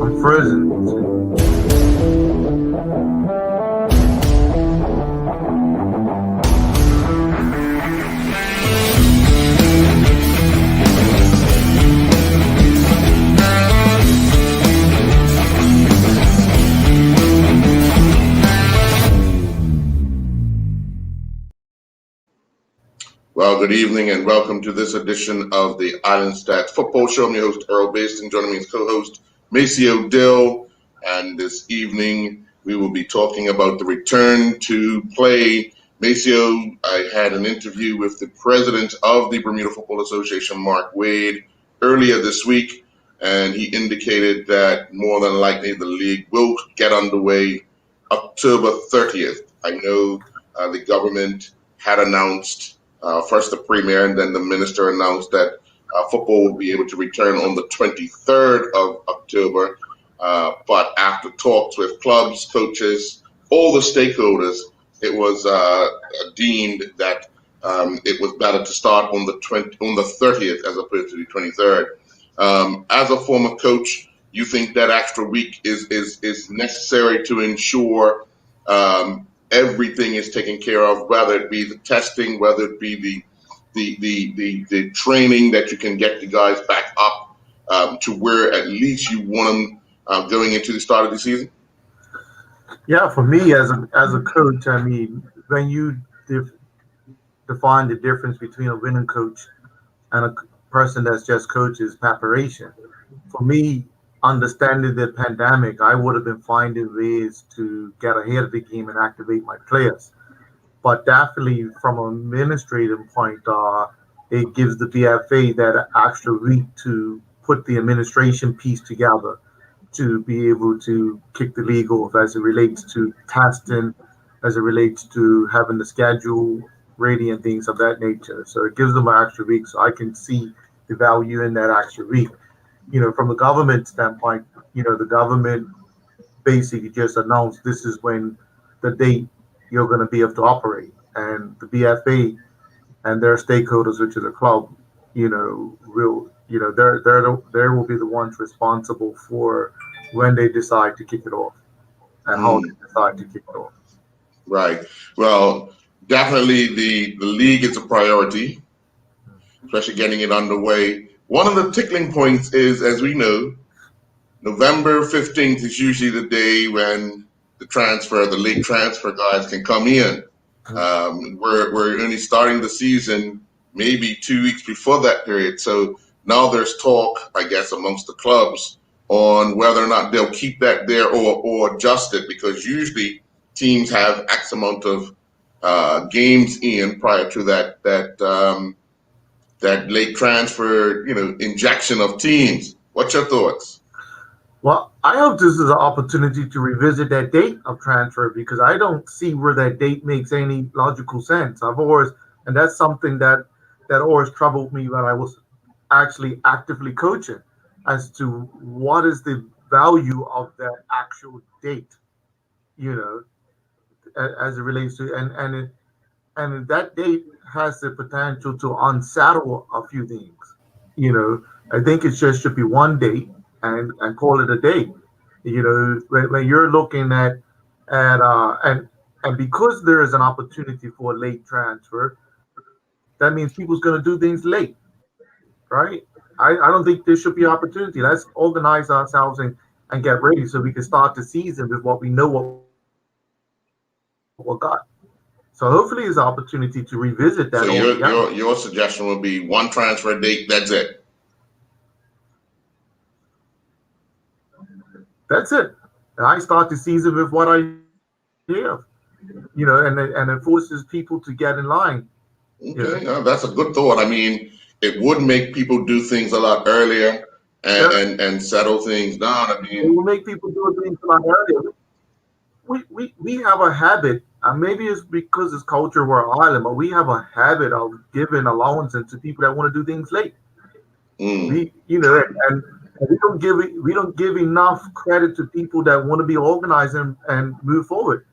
I'm frozen. Well, good evening and welcome to this edition of the Island Stats Football Show. I'm your host, Earl Basting. Joining me is co-host Maceo Dill. And this evening, we will be talking about the return to play. Maceo, I had an interview with the president of the Bermuda Football Association, Mark Wade, earlier this week, and he indicated that more than likely the league will get underway October 30th. I know the government had announced first the premier and then the minister announced that football will be able to return on the 23rd of October. But after talks with clubs, coaches, all the stakeholders, it was deemed that it was better to start on the 30th as opposed to the 23rd. As a former coach, you think that extra week is necessary to ensure everything is taken care of, whether it be the testing, whether it be the training that you can get the guys back up to where at least you want them going into the start of the season? Yeah, for me as a coach, I mean, when you define the difference between a winning coach and a person that's just coaches preparation. For me, understanding the pandemic, I would have been finding ways to get ahead of the game and activate my players. But definitely from an administrative point, it gives the BFA that extra week to put the administration piece together to be able to kick the league off as it relates to testing, as it relates to having the schedule ready and things of that nature. So it gives them an extra week. So I can see the value in that extra week. From the government standpoint, the government basically just announced this is when the date you're going to be able to operate. And the BFA and their stakeholders, which is a club, will, they will be the ones responsible for when they decide to kick it off and how they decide to kick it off. Right. Well, definitely the league is a priority, especially getting it underway. One of the tickling points is, as we know, November 15th is usually the day when the league transfer guys can come in. We're only starting the season maybe 2 weeks before that period. So now there's talk, I guess, amongst the clubs on whether or not they'll keep that there or adjust it, because usually teams have X amount of games in prior to that late transfer, injection of teams. What's your thoughts? Well, I hope this is an opportunity to revisit that date of transfer, because I don't see where that date makes any logical sense. And that's something that always troubled me when I was actually actively coaching, as to what is the value of that actual date, as it relates to, and that date has the potential to unsettle a few things. I think it just should be one date and call it a day. When you're looking at and because there is an opportunity for a late transfer, that means people's going to do things late, right? I don't think there should be opportunity. Let's organize ourselves and get ready so we can start the season with what we know what we got. So hopefully it's an opportunity to revisit that. So your suggestion would be one transfer date, that's it? That's it. And I start the season with what I have, and it forces people to get in line. Okay, that's a good thought. I mean, it would make people do things a lot earlier and settle things down. I mean, it will make people do things a lot earlier. We have a habit, and maybe it's because it's culture we're an island, but we have a habit of giving allowances to people that want to do things late. And we don't give enough credit to people that want to be organized and move forward.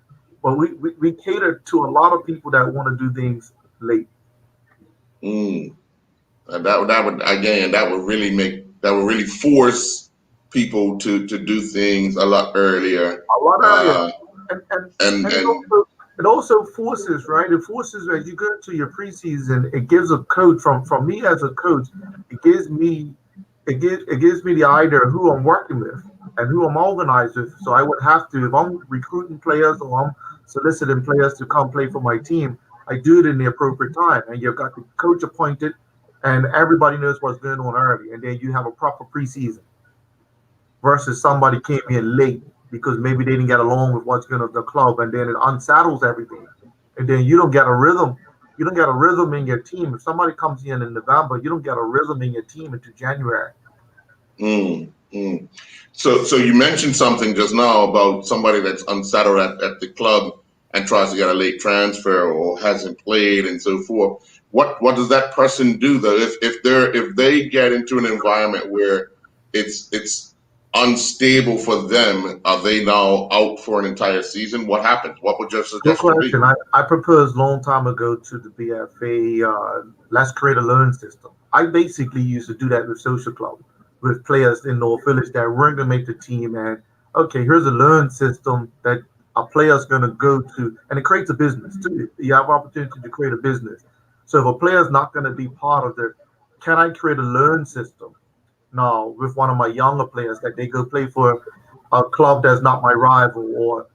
But we cater to a lot of people that want to do things late. And that would really force people to do things a lot earlier. A lot earlier. Uh, And and it also forces, right? It forces as you go into your preseason, it gives a coach from me as a coach, it gives me the idea of who I'm working with and who I'm organized with. So I would have to, if I'm recruiting players or I'm soliciting players to come play for my team, I do it in the appropriate time. And you've got the coach appointed and everybody knows what's going on early. And then you have a proper preseason versus somebody came in late because maybe they didn't get along with what's going on the club, and then it unsaddles everything. And then you don't get a rhythm. You don't get a rhythm in your team. If somebody comes in November, you don't get a rhythm in your team into January. So you mentioned something just now about somebody that's unsettled at the club and tries to get a late transfer or hasn't played and so forth. What does that person do though if they get into an environment where it's unstable for them? Are they now out for an entire season? What happens? What would your Good suggestion be? question. I proposed a long time ago to the BFA, let's create a loan system. I basically used to do that with social club, with players in North Village that weren't going to make the team. And okay, here's a loan system that a player's going to go to, and it creates a business too. You have opportunity to create a business. So if a player's not going to be part of the, can I create a loan system? No, with one of my younger players that they go play for a club that's not my rival, or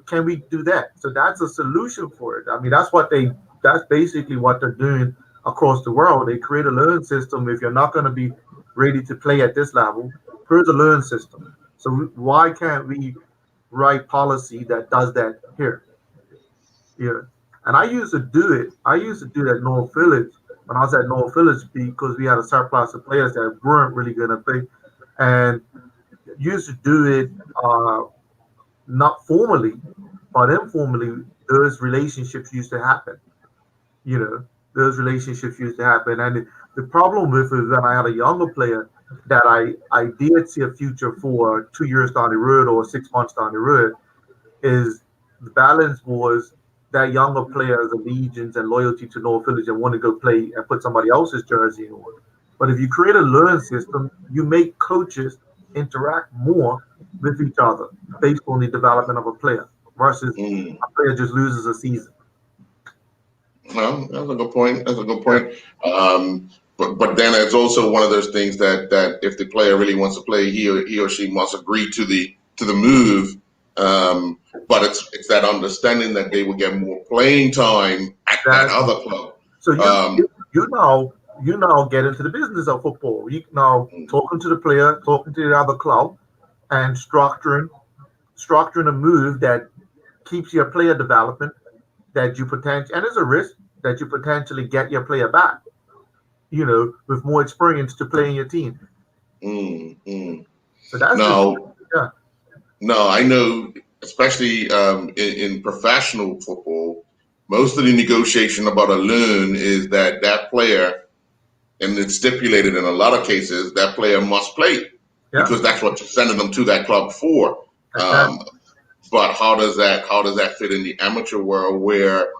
can we do that? So that's a solution for it. I mean, that's basically what they're doing across the world. They create a learn system. If you're not going to be ready to play at this level, here's a learn system. So why can't we write policy that does that here? Yeah. And I used to do it. I used to do that at North Village when I was at North Village because we had a surplus of players that weren't really going to play, and used to do it not formally, but informally. Those relationships used to happen. Those relationships used to happen, and the problem with it is when I had a younger player that I did see a future for 2 years down the road or 6 months down the road, is the balance was that younger player's allegiance and loyalty to North Village and want to go play and put somebody else's jersey on. But if you create a learn system, you make coaches interact more with each other based on the development of a player versus a player just loses a season. Well, that's a good point. That's a good point. But then it's also one of those things that if the player really wants to play, he or she must agree to the move. But it's that understanding that they will get more playing time at that other club. So you now get into the business of football. You now talking to the player, talking to the other club, and structuring a move that keeps your player development, that you potentially, and there's a risk that you potentially get your player back, with more experience to play in your team. So that's No, I know, especially in professional football, most of the negotiation about a loan is that player, and it's stipulated in a lot of cases, that player must play because that's what you're sending them to that club for. Exactly. But how does that fit in the amateur world where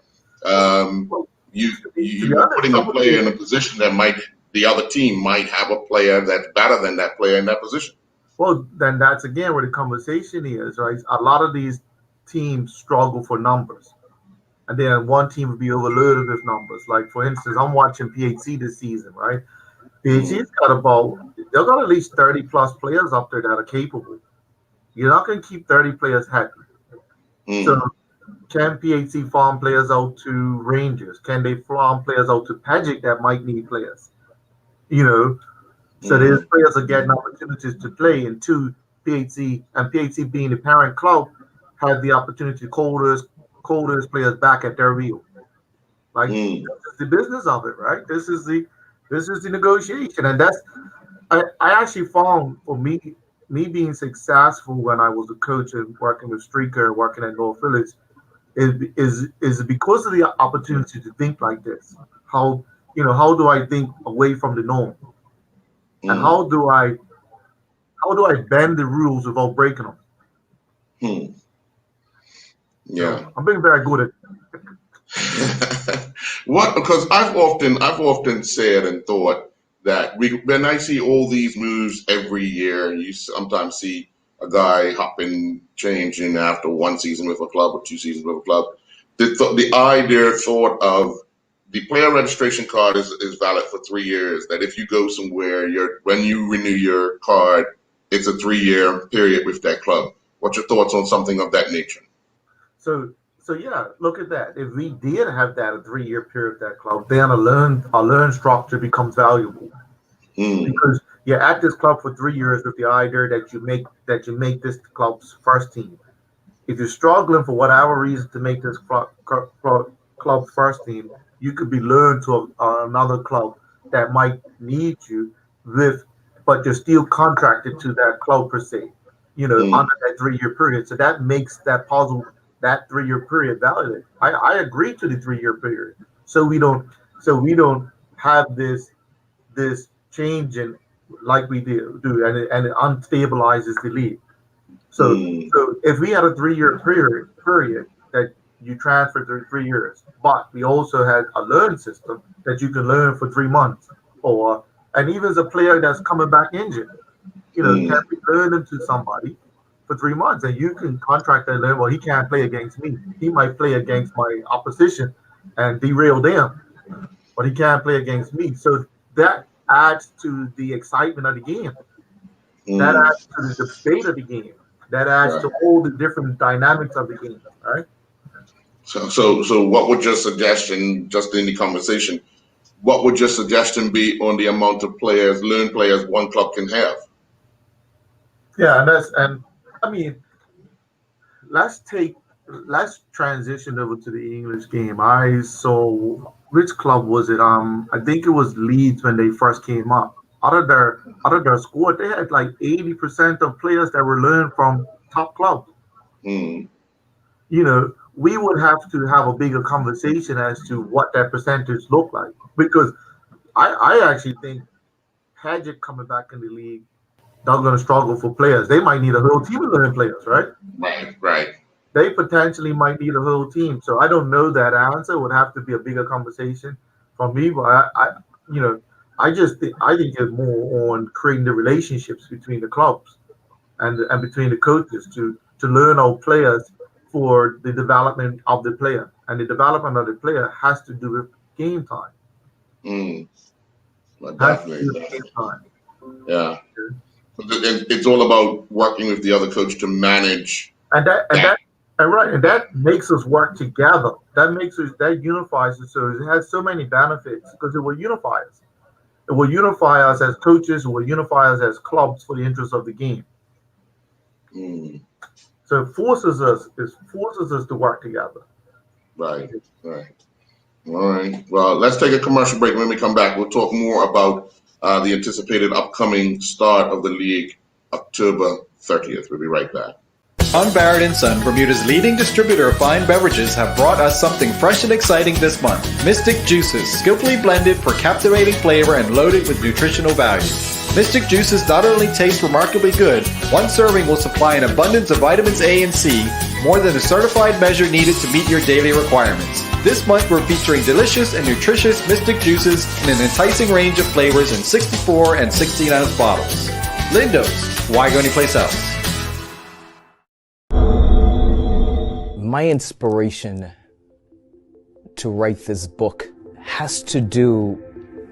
you're putting a player in a position that the other team might have a player that's better than that player in that position? Well, then that's again where the conversation is, right? A lot of these teams struggle for numbers. And then one team will be overloaded with numbers. Like, for instance, I'm watching PHC this season, right? PHC's they've got at least 30 plus players up there that are capable. You're not going to keep 30 players happy. So can PHC farm players out to Rangers? Can they farm players out to Pagic that might need players? So these players are getting opportunities to play, and PHC being the parent club have the opportunity to call those players back at their wheel. Like this is the business of it, right? This is the negotiation, and I actually found for me being successful when I was a coach and working with Streaker, working at North Village, is because of the opportunity to think like this. How do I think away from the norm? And how do I bend the rules without breaking them? Yeah, so I'm being very good at because I've often said and thought that when I see all these moves every year, you sometimes see a guy hopping, changing after one season with a club or 2 seasons with a club. The idea thought of the player registration card is valid for 3 years. That if you go somewhere, when you renew your card, it's a 3-year period with that club. What's your thoughts on something of that nature? So yeah, look at that. If we did have that a 3-year period with that club, then a learn structure becomes valuable because you're at this club for 3 years with the idea that you make this club's first team. If you're struggling for whatever reason to make this club first team, you could be loaned to another club that might need you but you're still contracted to that club per se, under that 3-year period. So that makes that 3-year period valid. I agree to the 3-year period. So we don't have this change in like we do, and it unstabilizes the league. So if we had a 3-year period that you transfer through 3 years, but we also had a learn system that you can learn for 3 months, and even as a player that's coming back injured, can we learn them to somebody for 3 months, and you can contract that learn. Well, he can't play against me. He might play against my opposition and derail them, but he can't play against me. So that adds to the excitement of the game. That adds to the debate of the game. That adds to all the different dynamics of the game, right? So what would your suggestion, just in the conversation, what would your suggestion be on the amount of learn players one club can have? Yeah, let's transition over to the English game. I saw, which club was it? I think it was Leeds when they first came up. Out of their squad, they had like 80% of players that were learned from top clubs. We would have to have a bigger conversation as to what that percentage looked like, because I actually think Paget coming back in the league, they're going to struggle for players. They might need a whole team of learning players, right? Right. They potentially might need a whole team. So I don't know that answer. It would have to be a bigger conversation for me. But I think it's more on creating the relationships between the clubs and between the coaches to learn our players for the development of the player. And the development of the player has to do with game time. Definitely. Game time. Yeah. It's all about working with the other coach to manage. And that makes us work together. That unifies us. So it has so many benefits because it will unify us. It will unify us as coaches. It will unify us as clubs for the interest of the game. So it forces us to work together. Right. All right. Well, let's take a commercial break. When we come back, we'll talk more about the anticipated upcoming start of the league, October 30th. We'll be right back. John Barrett & Son, Bermuda's leading distributor of fine beverages, have brought us something fresh and exciting this month. Mystic Juices, skillfully blended for captivating flavor and loaded with nutritional value. Mystic Juices not only taste remarkably good, one serving will supply an abundance of vitamins A and C, more than a certified measure needed to meet your daily requirements. This month we're featuring delicious and nutritious Mystic Juices in an enticing range of flavors in 64 and 16-ounce bottles. Lindo's, why go anyplace else? My inspiration to write this book has to do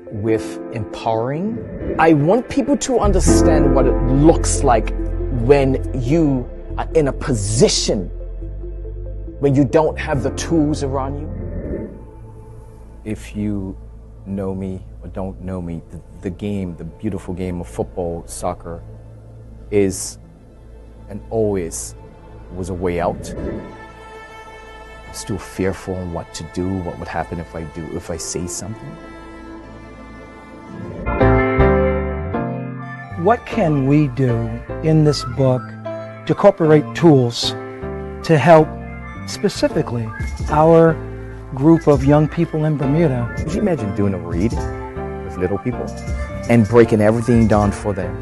with empowering. I want people to understand what it looks like when you are in a position when you don't have the tools around you. If you know me or don't know me, the game, the beautiful game of football, soccer, is and always was a way out. I'm still fearful on what to do, what would happen if I say something. What can we do in this book to incorporate tools to help specifically our group of young people in Bermuda? Could you imagine doing a read with little people and breaking everything down for them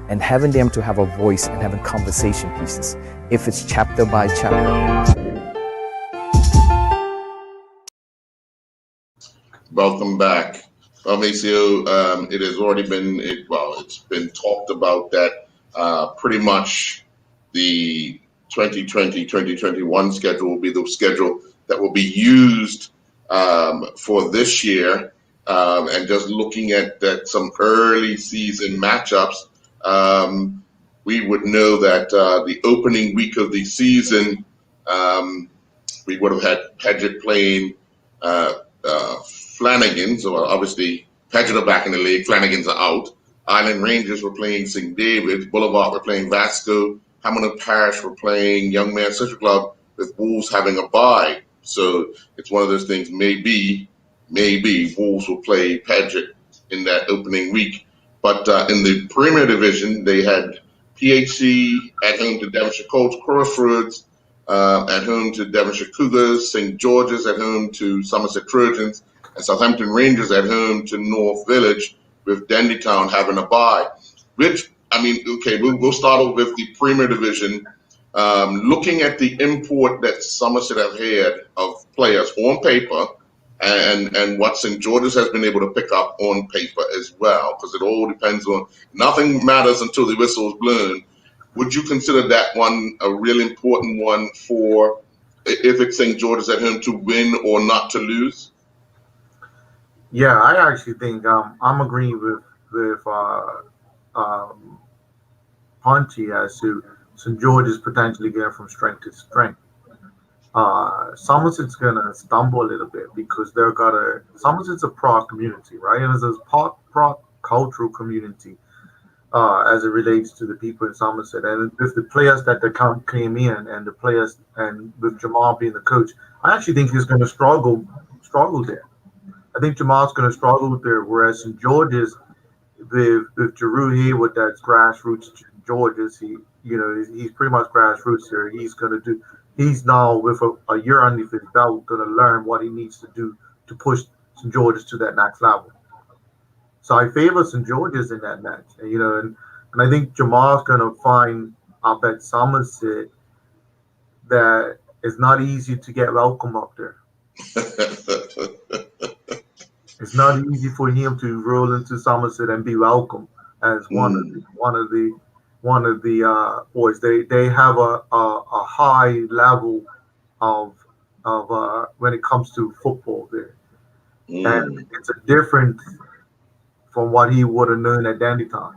and having them to have a voice and having conversation pieces, if it's chapter by chapter? Welcome back. Well, Maceo, it has already been, it's been talked about that pretty much the 2020-2021 schedule will be the schedule that will be used for this year. And just looking at some early season matchups, we would know that the opening week of the season, we would have had Paget playing Flanagan. So obviously, Paget are back in the league. Flanagan's are out. Island Rangers were playing St. David's. Boulevard were playing Vasco. Hamilton Parish were playing Young Man Social Club, with Wolves having a bye. So it's one of those things. Maybe Wolves will play Paget in that opening week. But in the Premier Division, they had PHC at home to Devonshire Colts, Crossroads at home to Devonshire Cougars, St. George's at home to Somerset Trojans, and Southampton Rangers at home to North Village, with Dandytown having a bye. We'll start off with the Premier Division. Looking at the import that Somerset have had of players on paper, and what St. George's has been able to pick up on paper as well, because it all depends on, nothing matters until the whistle is blown. Would you consider that one a real important one for, if it's St. George's at home, to win or not to lose? Yeah, I actually think I'm agreeing with Punchy as to St. George's potentially getting from strength to strength. Somerset's gonna stumble a little bit because Somerset's a Prague community, right? And it's a Prague cultural community as it relates to the people in Somerset. And with the players that came in, and the players, and with Jamal being the coach, I actually think he's going to struggle there. I think Jamal's going to struggle there, whereas St. George's, with Giroux here, with that grassroots George's, he's pretty much grassroots here. He's now with a year underneath his belt, going to learn what he needs to do to push St. George's to that next level. So I favor St. George's in that match, and I think Jamal's going to find up at Somerset that it's not easy to get welcome up there. It's not easy for him to roll into Somerset and be welcome as one of the boys. They have a high level of when it comes to football there, and it's a different from what he would have known at Dandytown.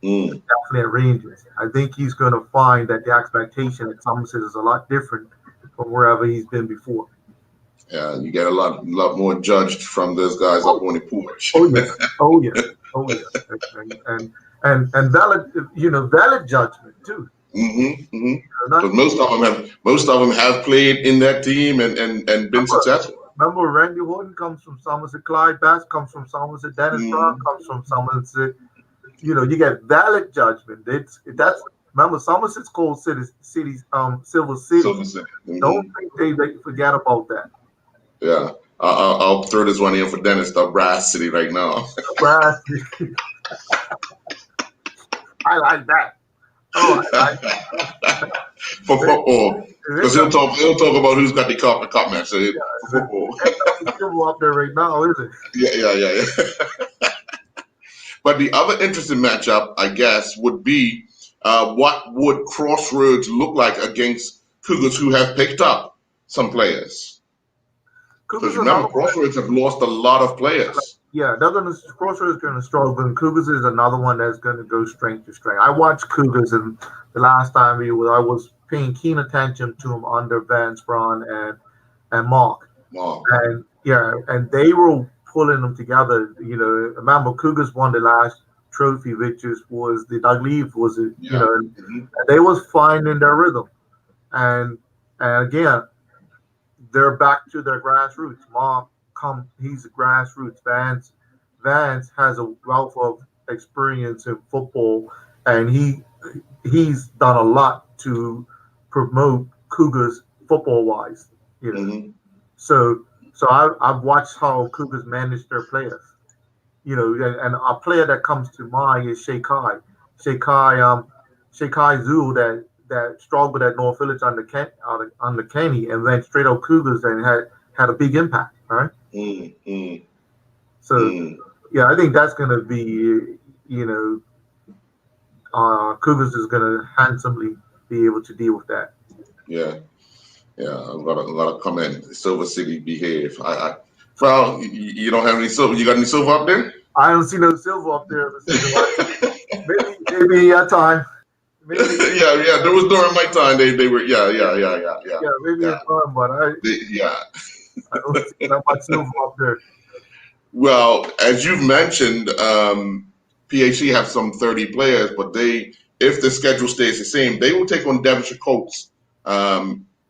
Definitely at Rangers. I think he's going to find that the expectation at Somerset is a lot different from wherever he's been before. Yeah, you get a lot more judged from those guys up on the porch. Oh yeah. And valid judgment too. Because most of them have played in that team and been successful. Remember, Randy Horton comes from Somerset, Clyde Bass comes from Somerset, Dennis Brown comes from Somerset. You get valid judgment. Remember, Somerset's called Silver City. Don't think they forget about that. Yeah, I'll throw this one in for Dennis, the Brass City right now. Brass City. I like that. Oh, I like that. For football. Because he'll talk about who's got the cup match. So for football. It's up there right now, is it? Yeah. But the other interesting matchup, I guess, would be what would Crossroads look like against Cougars, who have picked up some players? Because remember, Crossroads have lost a lot of players. Yeah, Crossroads is going to struggle, and Cougars is another one that's going to go strength to strength. I watched Cougars, and the last time I was paying keen attention to them under Vance Braun and Mark. And they were pulling them together. Remember, Cougars won the last trophy, which was the Doug Leave, and they was finding their rhythm. And again, they're back to their grassroots. Mark, he's a grassroots. Vance has a wealth of experience in football, and he's done a lot to promote Cougars football-wise. So I've watched how Cougars manage their players. And a player that comes to mind is Shekai Zul that struggled at North Village under Kenny and went straight out Cougars and had a big impact, right? So yeah, I think that's going to be, Cougars is going to handsomely be able to deal with that. Yeah. Yeah, a lot of comment. Silver City behave. Well, you don't have any silver. You got any silver up there? I don't see no silver up there. Maybe at time. Maybe yeah. There was during my time. They were. Yeah. Yeah, maybe at time, but I don't see that much silver up there. Well, as you've mentioned, PHC have some 30 players, but if the schedule stays the same, they will take on Devonshire Colts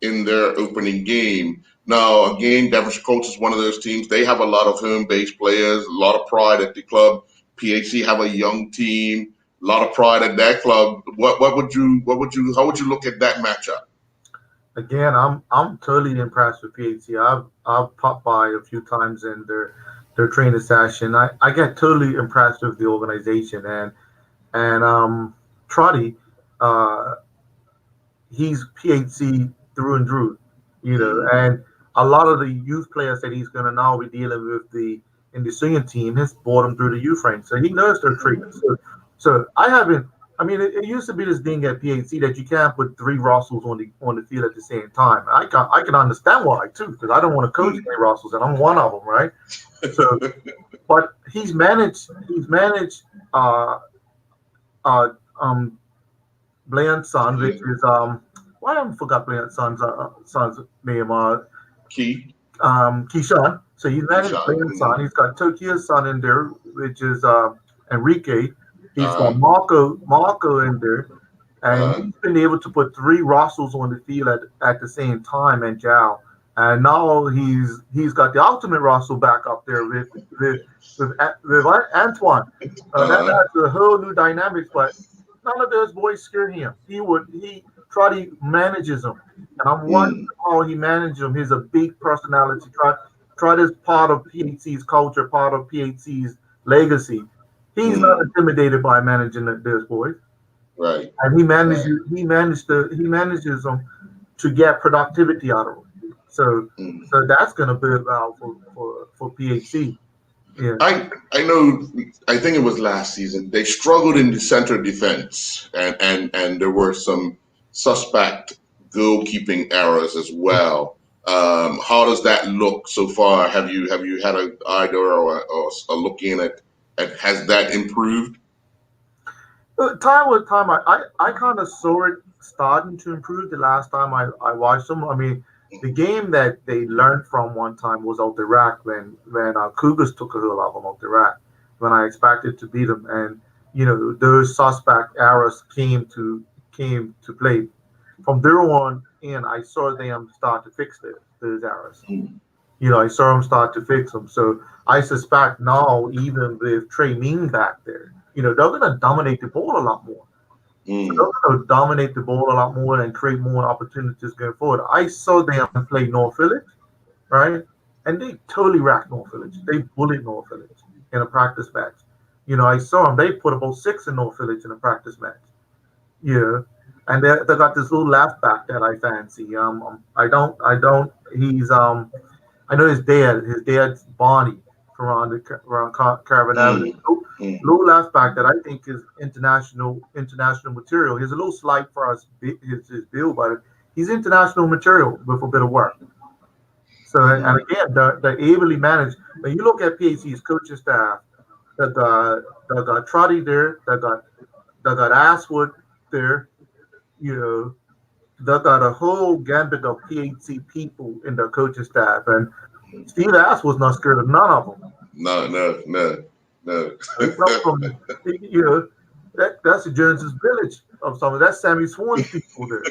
in their opening game. Now, again, Devonshire Colts is one of those teams. They have a lot of home-based players, a lot of pride at the club. PHC have a young team, a lot of pride at that club. How would you look at that matchup? Again, I'm totally impressed with PHC. I've popped by a few times in their training session. I get totally impressed with the organization and Trotty, he's PHC through and through, and a lot of the youth players that he's going to now be dealing with in the senior team has brought him through the youth range, so he knows their treatment. So it used to be this thing at PHC that you can't put 3 Russells on the field at the same time. I can understand why too, because I don't want to coach any Russells, and I'm one of them, right? So, but he's managed Bland's son, which is why I forgot Bland's son's name, Keyshawn. So he's managed Bland's son. He's got Tokia's son in there, which is Enrique. He's got Marco in there, and he's been able to put 3 Russells on the field at the same time, and Jao. And now he's got the ultimate Russell back up there with Antoine. That adds a whole new dynamics, but none of those boys scare him. Trotty manages them, and I'm wondering how he manages them. He's a big personality. Trotty's part of PHC's culture, part of PHC's legacy. He's not intimidated by managing those boys, right? And he manages them to get productivity out of them. So that's going to be about for PHC. Yeah. I think it was last season. They struggled in the center defense, and there were some suspect goalkeeping errors as well. How does that look so far? Have you had an idea or a look in at has that improved? Time with time, I kind of saw it starting to improve the last time I watched them. I mean, the game that they learned from one time was out the rack when Cougars took a whole of them out the rack when I expected to beat them, and those suspect errors came to play. From there on in, I saw them start to fix those errors. I saw them start to fix them. So I suspect now, even with Trey Mean back there, they're going to dominate the ball a lot more. They're going to dominate the ball a lot more and create more opportunities going forward. I saw them play North Village, right? And they totally racked North Village. They bullied North Village in a practice match. I saw them. They put about 6 in North Village in a practice match. Yeah. And they got this little left back that I fancy. I know his dad's Bonnie around Caravan Avenue. Little left back that I think is international material. He's a little slight for us, his build, but he's international material with a bit of work. So, and again, they're ably managed. When you look at PHC's coaching staff, they got Trotty there, they got Ashwood there, they got a whole gambit of PHC people in their coaching staff, and Steve Ash was not scared of none of them. No. That's the Jones's village of something. That's Sammy Swan's people there.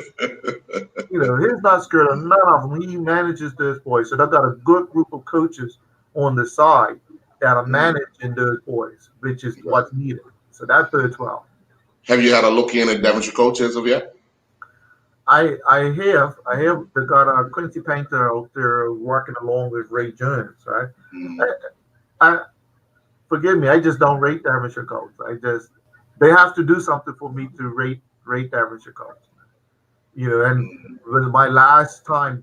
He's not scared of none of them. He manages those boys. So they've got a good group of coaches on the side that are managing those boys, which is what's needed. So that bodes well. Have you had a look in at Devonshire coaches of yet? I have. They got Quincy Painter out there working along with Ray Jones, right? Forgive me, I just don't rate Devonshire Colts. They have to do something for me to rate Devonshire Colts. And with my last time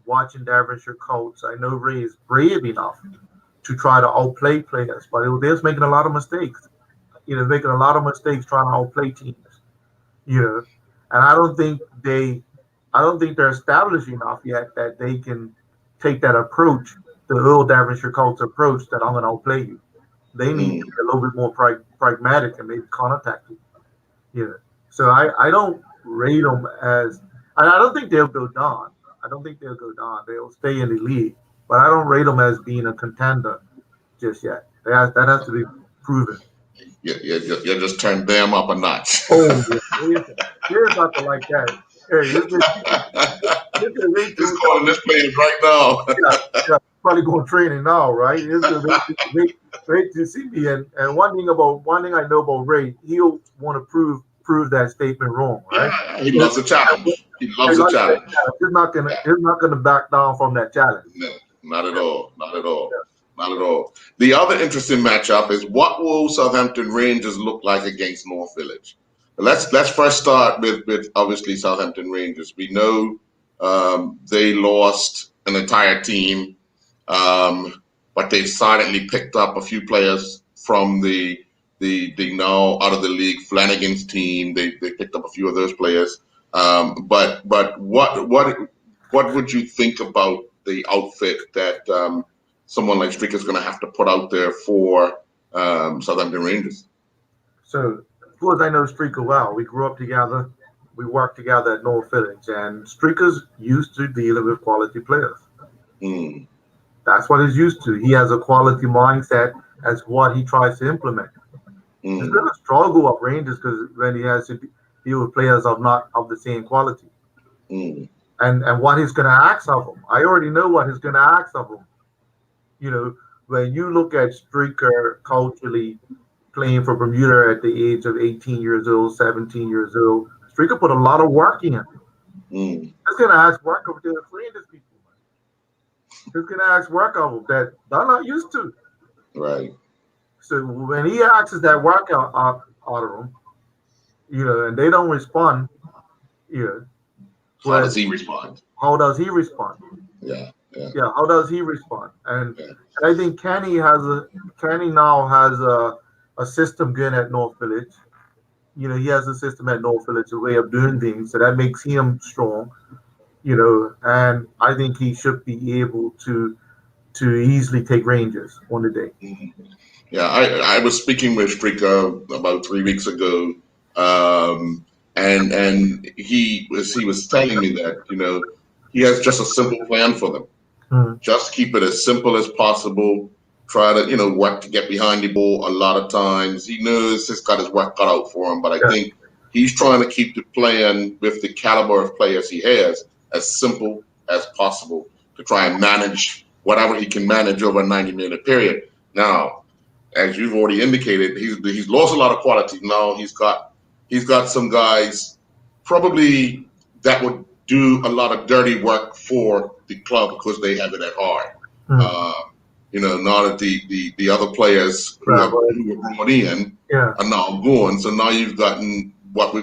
watching Devonshire Colts, I know Ray is brave enough to try to outplay players, but they was making a lot of mistakes. Making a lot of mistakes trying to outplay teams. And I don't think they're established enough yet that they can take that approach, the Earl Daventry culture approach that I'm going to outplay you. They need to be a little bit more pragmatic and maybe contact you. So I don't rate them as. I don't think they'll go down. They'll stay in the league, but I don't rate them as being a contender just yet. That has to be proven. You just turned them up a notch. Oh, here's nothing like that. Hey, He's calling this players right now. yeah, probably going training now, right? Wait to see me. And one thing I know about Ray, he'll want to prove that statement wrong, right? Yeah, he loves a challenge. He's not gonna back down from that challenge. No, not at all. The other interesting matchup is what will Southampton Rangers look like against North Village? Let's first start with obviously Southampton Rangers. We know they lost an entire team, but they've silently picked up a few players from the now out of the league Flanagan's team. They picked up a few of those players. But what would you think about the outfit that someone like Stricker is going to have to put out there for Southampton Rangers? So, of course, I know Stricker well. We grew up together. We worked together at North Village, and Stricker's used to dealing with quality players. That's what he's used to. He has a quality mindset as what he tries to implement. He's going to struggle at Rangers because when he has to deal with players of not of the same quality. And what he's going to ask of them. I already know what he's going to ask of them. When you look at Stricker culturally playing for Bermuda at the age of 18 years old, 17 years old, Stricker put a lot of work in. He's going to ask work of the Rangers people. He's going to ask work of them that they're not used to. Right. So when he asks that work out of them, and they don't respond, how does he respond? How does he respond? Yeah. How does he respond? And I think Kenny now has a system going at North Village. He has a system at North Village, a way of doing things, so that makes him strong. And I think he should be able to easily take Rangers on the day. Yeah, I was speaking with Stricker about 3 weeks ago, and he was telling me that he has just a simple plan for them. Just keep it as simple as possible. Try to work to get behind the ball a lot of times. He knows he's got his work cut out for him, but I think he's trying to keep the plan with the caliber of players he has as simple as possible to try and manage whatever he can manage over a 90-minute period. Now, as you've already indicated, he's lost a lot of quality. Now he's got some guys probably that would do a lot of dirty work for the club because they have it at heart. Now that the other players who were brought in are now gone, so now you've gotten what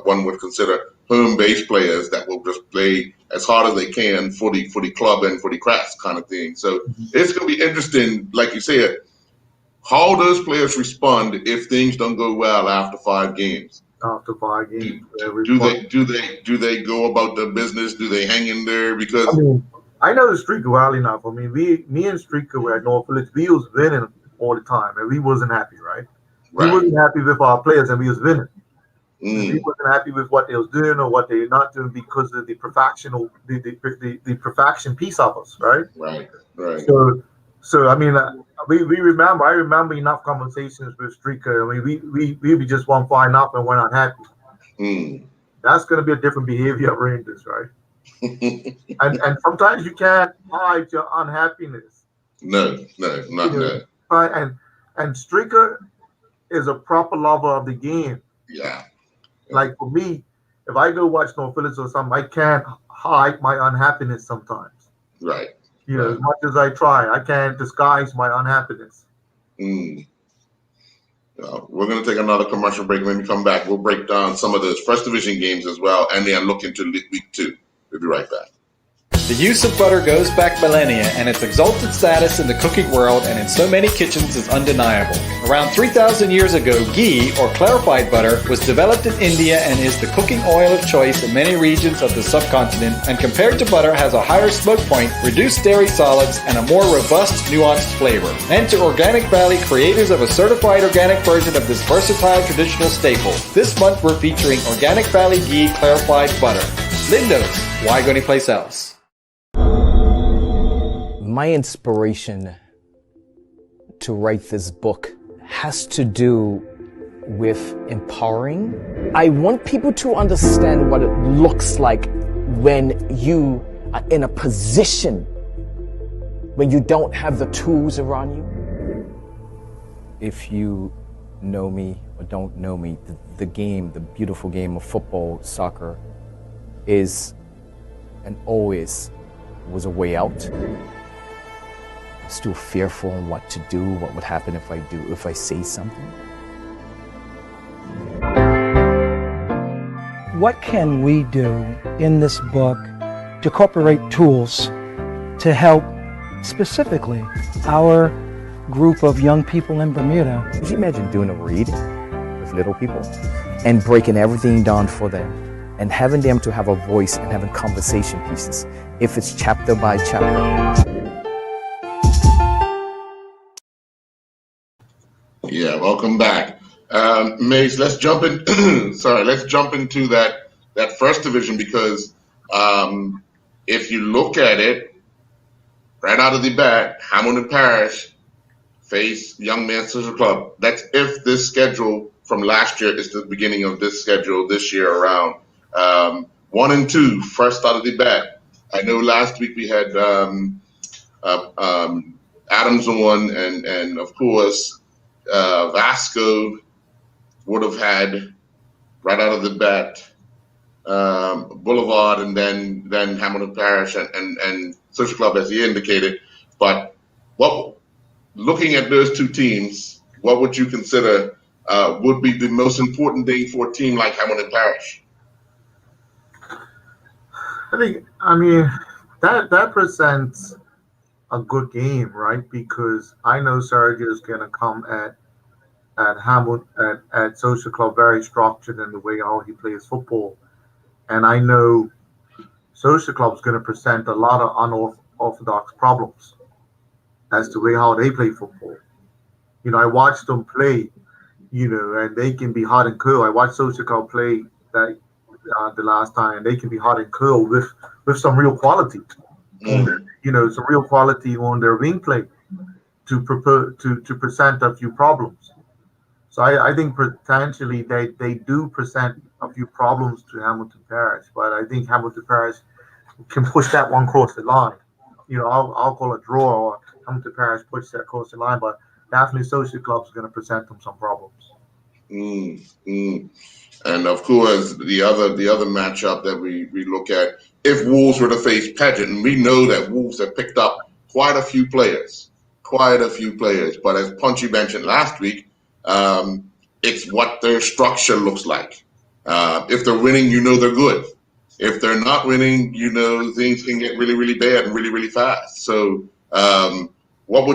one would consider home-based players that will just play as hard as they can for the club and for the crafts kind of thing. So it's going to be interesting, like you said, how those players respond if things don't go well after 5 games. After 5 games, do they go about their business? Do they hang in there? Because I know the Stricker well enough. Me and Stricker were at North Village. We was winning all the time, and we wasn't happy, right? We wasn't happy with our players, and we was winning. We wasn't happy with what they was doing or what they not doing because of the the perfection piece of us, right? Right. So I remember enough conversations with Stricker. We be just 1-5 up and we're not happy. That's going to be a different behavior of Rangers, right? and sometimes you can't hide your unhappiness. No. And Stricker is a proper lover of the game. Yeah. Like for me, if I go watch North Village or something, I can't hide my unhappiness sometimes. Right. As much as I try, I can't disguise my unhappiness. We're going to take another commercial break. When we come back, we'll break down some of those First Division games as well, and then look into Week 2. We'll be right back. The use of butter goes back millennia, and its exalted status in the cooking world and in so many kitchens is undeniable. Around 3,000 years ago, ghee, or clarified butter, was developed in India and is the cooking oil of choice in many regions of the subcontinent, and compared to butter has a higher smoke point, reduced dairy solids, and a more robust, nuanced flavor. Enter Organic Valley, creators of a certified organic version of this versatile traditional staple. This month we're featuring Organic Valley Ghee Clarified Butter. Lindo's, why go anyplace else? My inspiration to write this book has to do with empowering. I want people to understand what it looks like when you are in a position when you don't have the tools around you. If you know me or don't know me, the game, the beautiful game of football, soccer, is and always was a way out. I'm still fearful on what to do, what would happen if I say something. What can we do in this book to incorporate tools to help specifically our group of young people in Bermuda? Could you imagine doing a read with little people and breaking everything down for them and having them to have a voice and having conversation pieces, if it's chapter by chapter? Yeah, welcome back. Mace, let's jump in. Let's jump into that first division, because if you look at it right out of the bat, Hamilton Parish face Young Men's Social Club. That's if this schedule from last year is the beginning of this schedule this year around. 1 and 2, first out of the bat. I know last week we had Adams on, and of course Vasco would have had right out of the bat Boulevard, and then Hamilton Parish and Social Club, as he indicated. But looking at those two teams, what would you consider would be the most important thing for a team like Hamilton Parish? I mean, that presents a good game, right? Because I know Sergio is going to come at Hamilton at Social Club very structured in the way how he plays football, and I know Social Club is going to present a lot of unorthodox problems as to way how they play football. You know, I watched them play, and they can be hot and cool. I watched Social Club play that the last time, and they can be hot and cool with some real quality. Some real quality on their wing play to present a few problems. So I think potentially they do present a few problems to Hamilton Parish, but I think Hamilton Parish can push that one across the line. I'll call a draw, or Hamilton Parish push that across the line, but definitely Social Club is going to present them some problems. And of course, the other matchup that we look at, if Wolves were to face Pageant, and we know that Wolves have picked up quite a few players. But as Punchy mentioned last week, it's what their structure looks like. If they're winning, they're good. If they're not winning, things can get really, really bad and really, really fast. So, what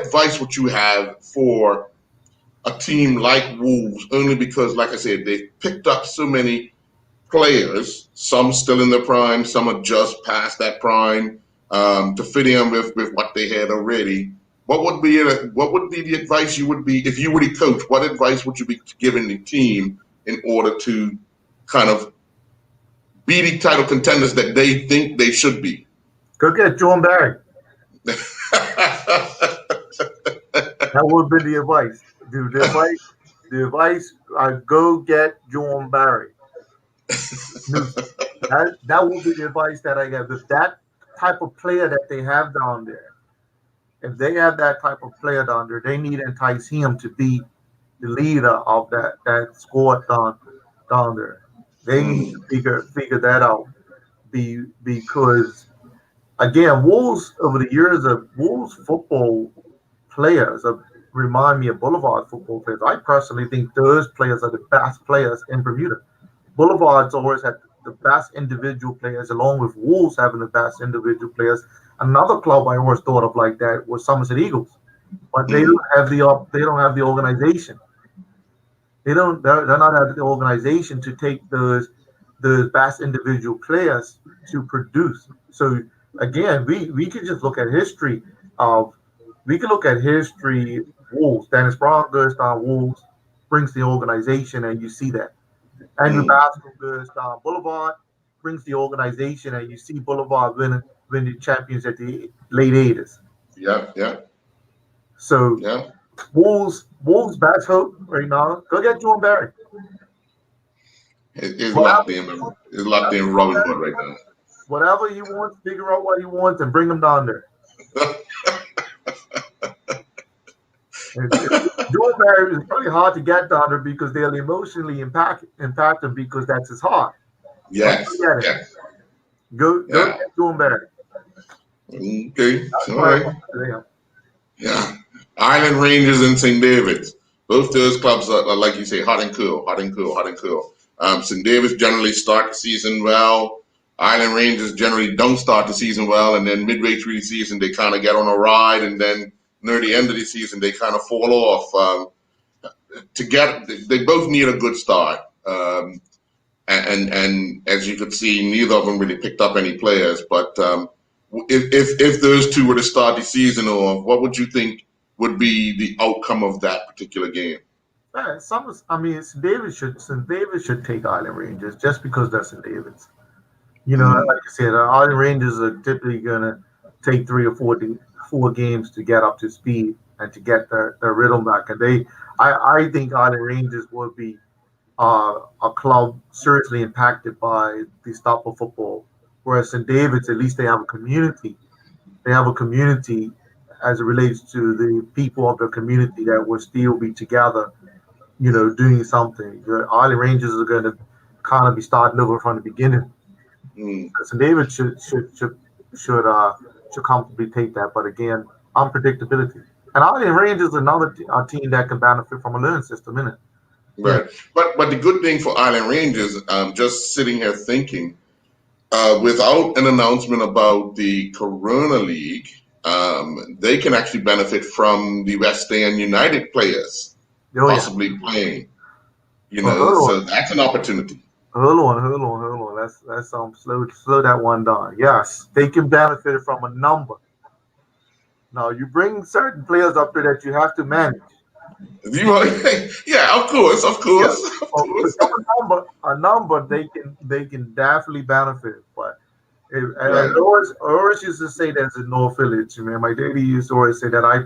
advice would you have for a team like Wolves? Only because, like I said, they've picked up so many players, some still in their prime, some are just past that prime, to fit in with what they had already. What would be the advice you would be, if you were the coach, what advice would you be giving the team in order to kind of be the title contenders that they think they should be? Go get John Barry. That would be the advice. The advice, go get John Barry. That would be the advice that I give. If that type of player that they have down there, if they have that type of player down there, they need to entice him to be the leader of that squad down there. They need to figure that out. Because again, Wolves over the years of Wolves football players remind me of Boulevard football players. I personally think those players are the best players in Bermuda. Boulevard's always had the best individual players, along with Wolves having the best individual players. Another club I always thought of like that was Somerset Eagles, but they don't have the organization. They're not having the organization to take those best individual players to produce. So again, we could just look at history of Wolves. Dennis Brown goes down Wolves, brings the organization, and you see that. Andrew Bascom goes down Boulevard, brings the organization, and you see Boulevard winning champions at the late 80s. Yeah. So Yeah. Wolves best hope right now. Go get Jordan Barry. It's locked in. It's locked in Robin Hood right now. Whatever he wants, figure out what he wants and bring him down there. Jordan Barry is probably hard to get down there because they'll emotionally impact him because that's his heart. Yes. Go get Jordan Barry. Okay. All right. Yeah. Island Rangers and St. David's. Both those clubs are, like you say, hot and cool. St. David's generally start the season well. Island Rangers generally don't start the season well, and then midway through the season they kind of get on a ride, and then near the end of the season they kind of fall off. They both need a good start, and as you could see, neither of them really picked up any players. But if those two were to start the season off, what would you think would be the outcome of that particular game? St. David should take Island Rangers just because they're St. David's. Like I said, Island Rangers are typically gonna take 3 or 4 games to get up to speed and to get their rhythm back. And I think Island Rangers will be a club seriously impacted by the stop of football. Whereas St. David's, at least they have a community. They have a community as it relates to the people of the community that will still be together, doing something. The Island Rangers are going to kind of be starting over from the beginning. St. David should comfortably take that, but again, unpredictability. And Island Rangers is another team that can benefit from a learning system, isn't it? Right. But the good thing for Island Rangers, just sitting here thinking, without an announcement about the Corona League, they can actually benefit from the West End United players possibly playing. So that's an opportunity. Hold on. Let's slow that one down. Yes, they can benefit from a number. Now you bring certain players up there that you have to manage. Yeah, of course. A number they can definitely benefit. But I always used to say that in North Village. Man, my daddy used to always say that I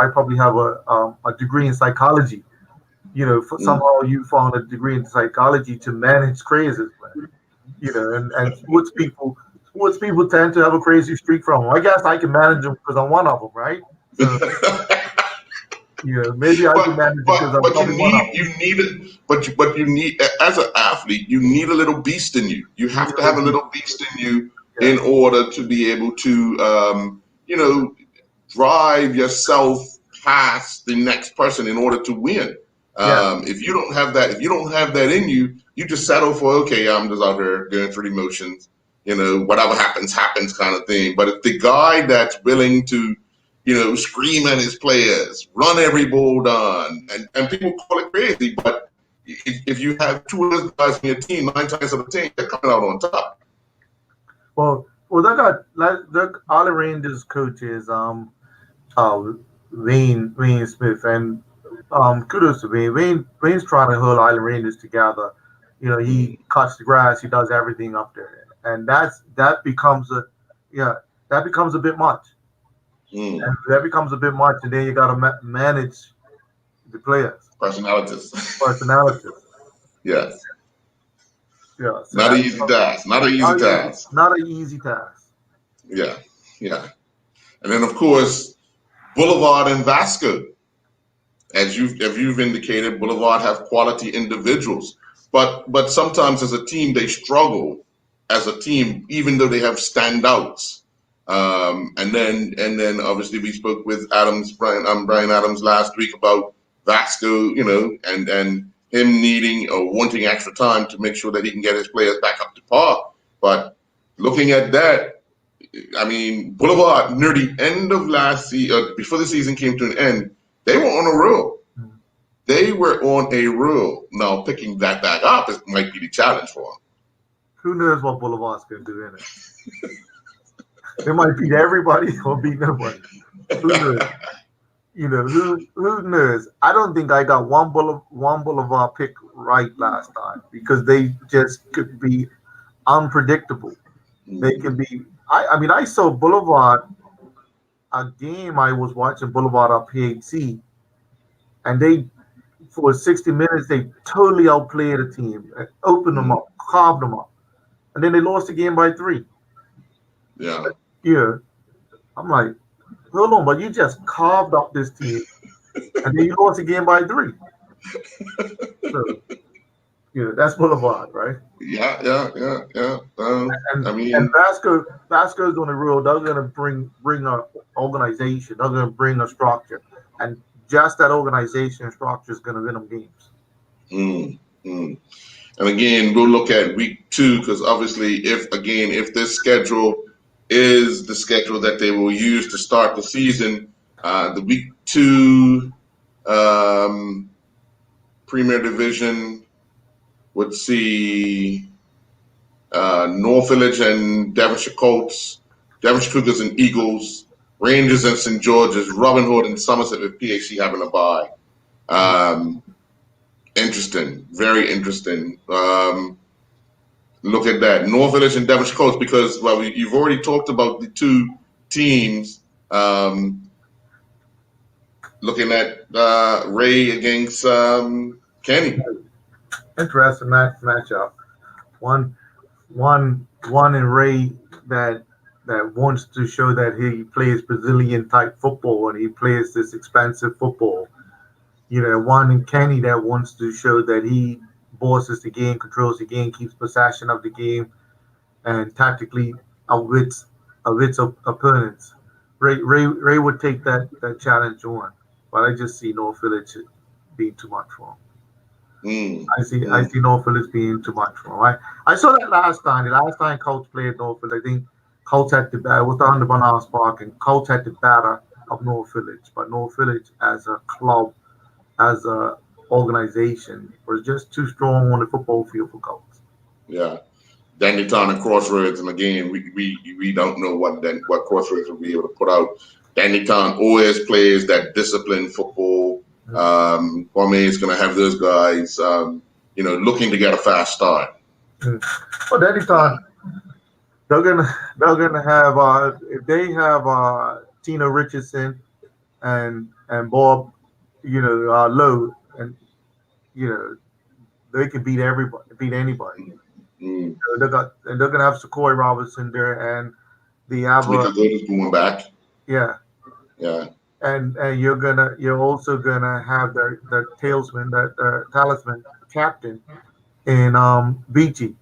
probably have a degree in psychology. Somehow you found a degree in psychology to manage crazies, and sports people tend to have a crazy streak from them. I guess I can manage them because I'm one of them, right? So, maybe I can manage because I'm one of them. But you need, as an athlete, you need a little beast in you. You have to have a little beast in you in order to be able to, drive yourself past the next person in order to win. If you don't have that in you, you just settle for, okay, I'm just out here going through the motions, whatever happens kind of thing. But if the guy that's willing to, scream at his players, run every ball down, and people call it crazy, but if you have 2 of those guys in your team, 9 times out of 10, they're coming out on top. Well, the Island Rangers coach is Wayne Smith, and kudos to Wayne. Wayne's trying to hold Island Rangers together. He cuts the grass, he does everything up there, and that becomes a bit much. And that becomes a bit much, and then you got to manage the players. Personalities. Yes. Yeah. So not an easy task. Not an easy task. Yeah. And then of course, Boulevard and Vasco. As you've indicated, Boulevard have quality individuals, but sometimes as a team they struggle as a team, even though they have standouts. And then obviously we spoke with Brian Adams last week about Vasco, and him needing or wanting extra time to make sure that he can get his players back up to par. But looking at that, I mean, Boulevard near the end of last season, before the season came to an end, they were on a roll. They were on a roll. Now, picking that back up might be the challenge for them. Who knows what Boulevard's going to do in it? They might beat everybody or beat nobody. Who knows? You know, who knows? I don't think I got one Boulevard pick right last time because they just could be unpredictable. They can be. I mean, I saw Boulevard a game. I was watching Boulevard on PHC, and they for 60 minutes they totally outplayed the team, and opened them up, carved them up, and then they lost the game by 3. Yeah. Yeah, I'm like, hold on, but you just carved up this team, and then you lost the game by 3. So, that's Boulevard, right? Yeah. And, I mean, and Vasco's on the road. They're gonna bring an organization. They're gonna bring a structure, and just that organization and structure is gonna win them games. And again, we'll look at week 2 because obviously, if this schedule is the schedule that they will use to start the season, the week 2 Premier Division would see North Village and Devonshire Colts, Devonshire Cougars and Eagles, Rangers and St. George's, Robin Hood and Somerset with PHC having a bye. Interesting, very interesting. Look at that, North Village and Devonshire Colts, because you've already talked about the 2 teams. Looking at Ray against Kenny. Interesting matchup. One in Ray that wants to show that he plays Brazilian type football and he plays this expensive football. One in Kenny that wants to show that he bosses the game, controls the game, keeps possession of the game, and tactically outwits opponents. Ray would take that challenge on, but I just see North Village being too much for him. I see North Village being too much for him. I saw that last time. The last time Colts played North Village, I think Colts had the better. It was down the Bananas Park, and Colts had the better of North Village. But North Village, as a club, as a organization, was just too strong on the football field for Colts. Yeah, Dandytown and Crossroads, and again, we don't know what Crossroads will be able to put out. Dandytown always plays that disciplined football. Kwame is going to have those guys, looking to get a fast start. Well, Dandytown, they're gonna have if they have Tino Richardson and Bob, Lowe, and they can beat anybody. They're gonna have Sequoia Robinson there, and the Tamika Good is going back. Yeah. And you're also gonna have their talisman captain in Beachy.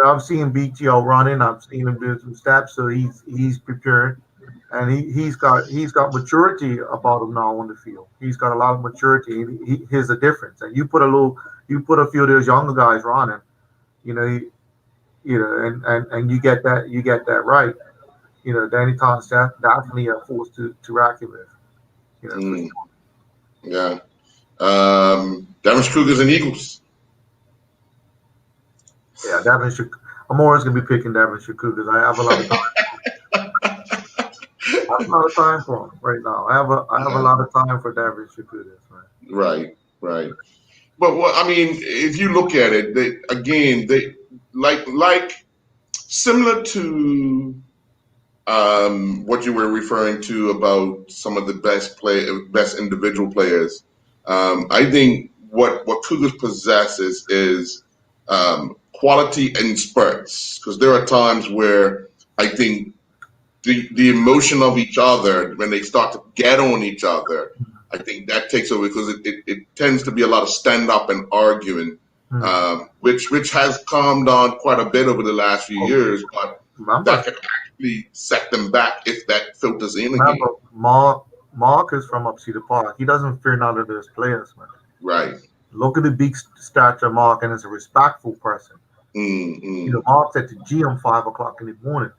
I've seen Beachy all running. I've seen him do some steps, so he's prepared, and he's got maturity about him now on the field. He's got a lot of maturity, and here's the difference. And you put a few of those younger guys running, and you get that right. Dandytown's definitely a force to reckon with. Yeah. Devonshire Cougars and Eagles. Yeah, Devonshire. I'm always gonna be picking Devonshire Cougars. I have a lot of time. I have a lot of time for them right now. I have a lot of time for Devonshire Cougars, man. Right. But if you look at it, they like similar to what you were referring to about some of the best individual players. I think what Cougars possesses is quality in spurts, because there are times where I think the emotion of each other, when they start to get on each other, I think that takes over, because it tends to be a lot of stand up and arguing, which has calmed down quite a bit over the last few years, but that can actually set them back if that filters in again. Mark is from up Cedar Park. He doesn't fear none of those players, man. Right. Look at the big stature Mark, and is a respectful person. Mark's at the gym 5 o'clock in the morning.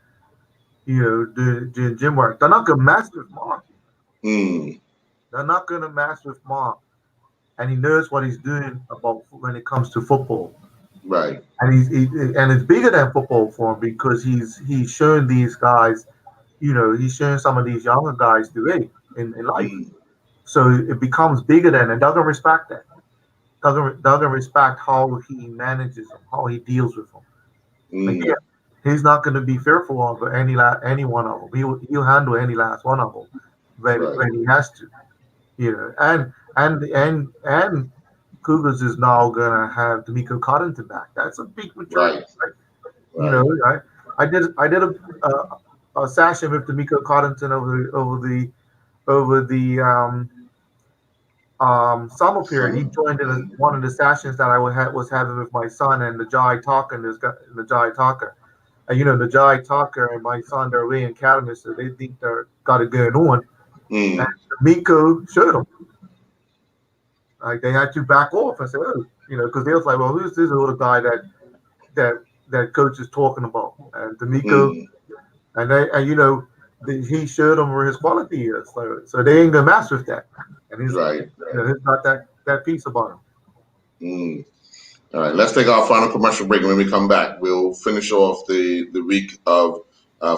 Doing gym work. They're not gonna mess with Mark. They're not gonna mess with Mark, and he knows what he's doing about when it comes to football. Right. And and it's bigger than football for him because he's showing these guys, he's showing some of these younger guys the way in life. So it becomes bigger than, and they're gonna respect that. They're gonna respect how he manages them, how he deals with them. Again, he's not gonna be fearful of any one of them. He'll handle any last one of them when he has to. And Cougars is now gonna have D'Amico Coddington back. That's a big return. Right. I did a session with D'Amico Coddington over the summer period. He joined in one of the sessions that I was having with my son and the Jai Talker and the Jai Talker. And the Jai Talker and my son, they're away in academy, so they think they're got it going on. And D'Amico showed them. Like they had to back off and say, because they was like, well, who's this little guy that coach is talking about? And D'Amico, he showed them where his quality is. So they ain't gonna mess with that. And he's he's got that piece about him. All right, let's take our final commercial break, and when we come back, we'll finish off the week of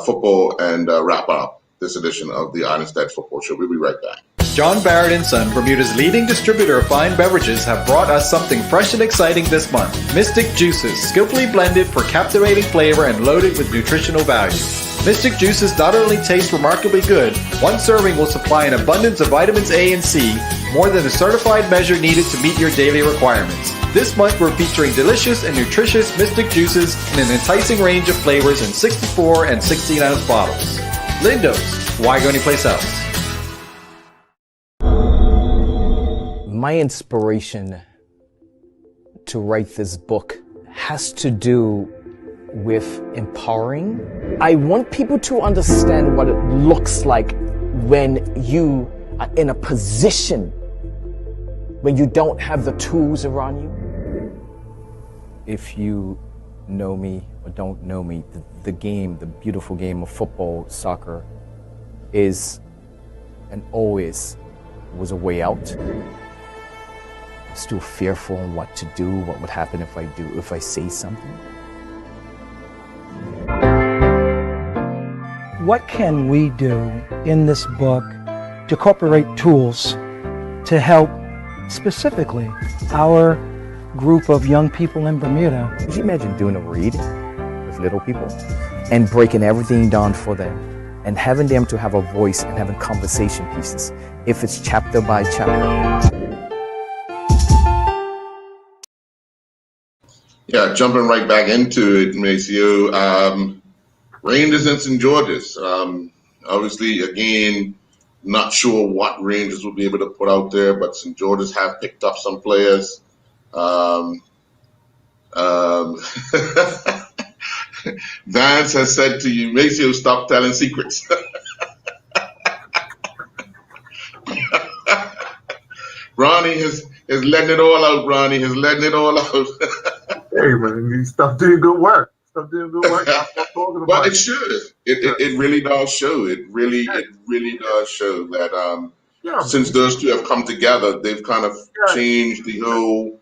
football and wrap up this edition of the Island Stats Football Show. We'll be right back. John Barrett and Son, Bermuda's leading distributor of fine beverages, have brought us something fresh and exciting this month. Mystic Juices, skillfully blended for captivating flavor and loaded with nutritional value. Mystic Juices not only taste remarkably good, one serving will supply an abundance of vitamins A and C, more than the certified measure needed to meet your daily requirements. This month we're featuring delicious and nutritious Mystic Juices in an enticing range of flavors in 64 and 16-ounce bottles. Lindo's, why go anyplace else? My inspiration to write this book has to do with empowering. I want people to understand what it looks like when you are in a position when you don't have the tools around you. If you know me or don't know me, the game, the beautiful game of football, soccer, is and always was a way out. Still fearful on what to do, what would happen if I say something. What can we do in this book to incorporate tools to help specifically our group of young people in Bermuda? Could you imagine doing a read with little people and breaking everything down for them and having them to have a voice and having conversation pieces, if it's chapter by chapter? Yeah, jumping right back into it, Maceo. Rangers and St. George's. Obviously, again, not sure what Rangers will be able to put out there, but St. George's have picked up some players. Vance has said to you, Maceo, stop telling secrets. Ronnie is letting it all out, Ronnie. Is letting it all out. Hey, man, you stop doing good work. Stop doing good work. Well, it should. It really does show. It really does show that since those two have come together, they've kind of changed the whole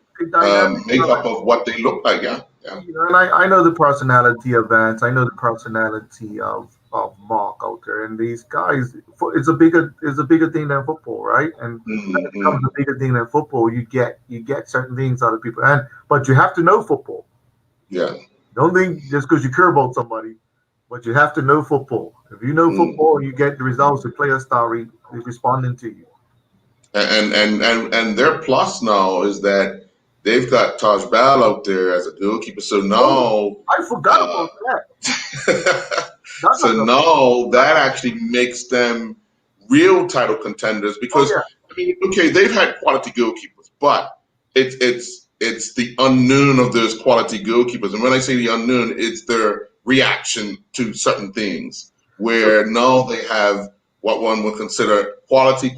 makeup of what they look like. Yeah. And I know the personality of Vance. I know the personality of Mark out there, and these guys. It's a bigger thing than football, right? And when it becomes a bigger thing than football, you get certain things out of people, but you have to know football. Yeah. Don't think just because you care about somebody, but you have to know football. If you know football, you get the results. The players start responding to you. And their plus now is that they've got Taj Bal out there as a goalkeeper. So now I forgot about that. So now that actually makes them real title contenders because I mean, okay, they've had quality goalkeepers, but it's the unknown of those quality goalkeepers. And when I say the unknown, it's their reaction to certain things. Where now they have what one would consider quality,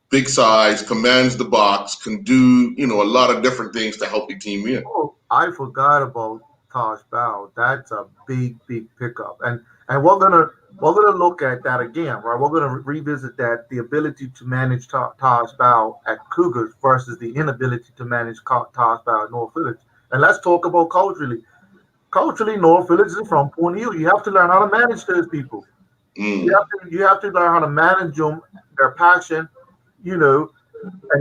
big size, commands the box, can do, a lot of different things to help your team win. Oh, I forgot about Tosh Bow. That's a big pickup, and we're gonna look at that again, right? We're gonna revisit that, the ability to manage Tosh Bow at Cougars versus the inability to manage Tosh Bow at North Village. And let's talk about culturally. Culturally, North Village is from Point Hill. You have to learn how to manage those people. You have to learn how to manage them, their passion, and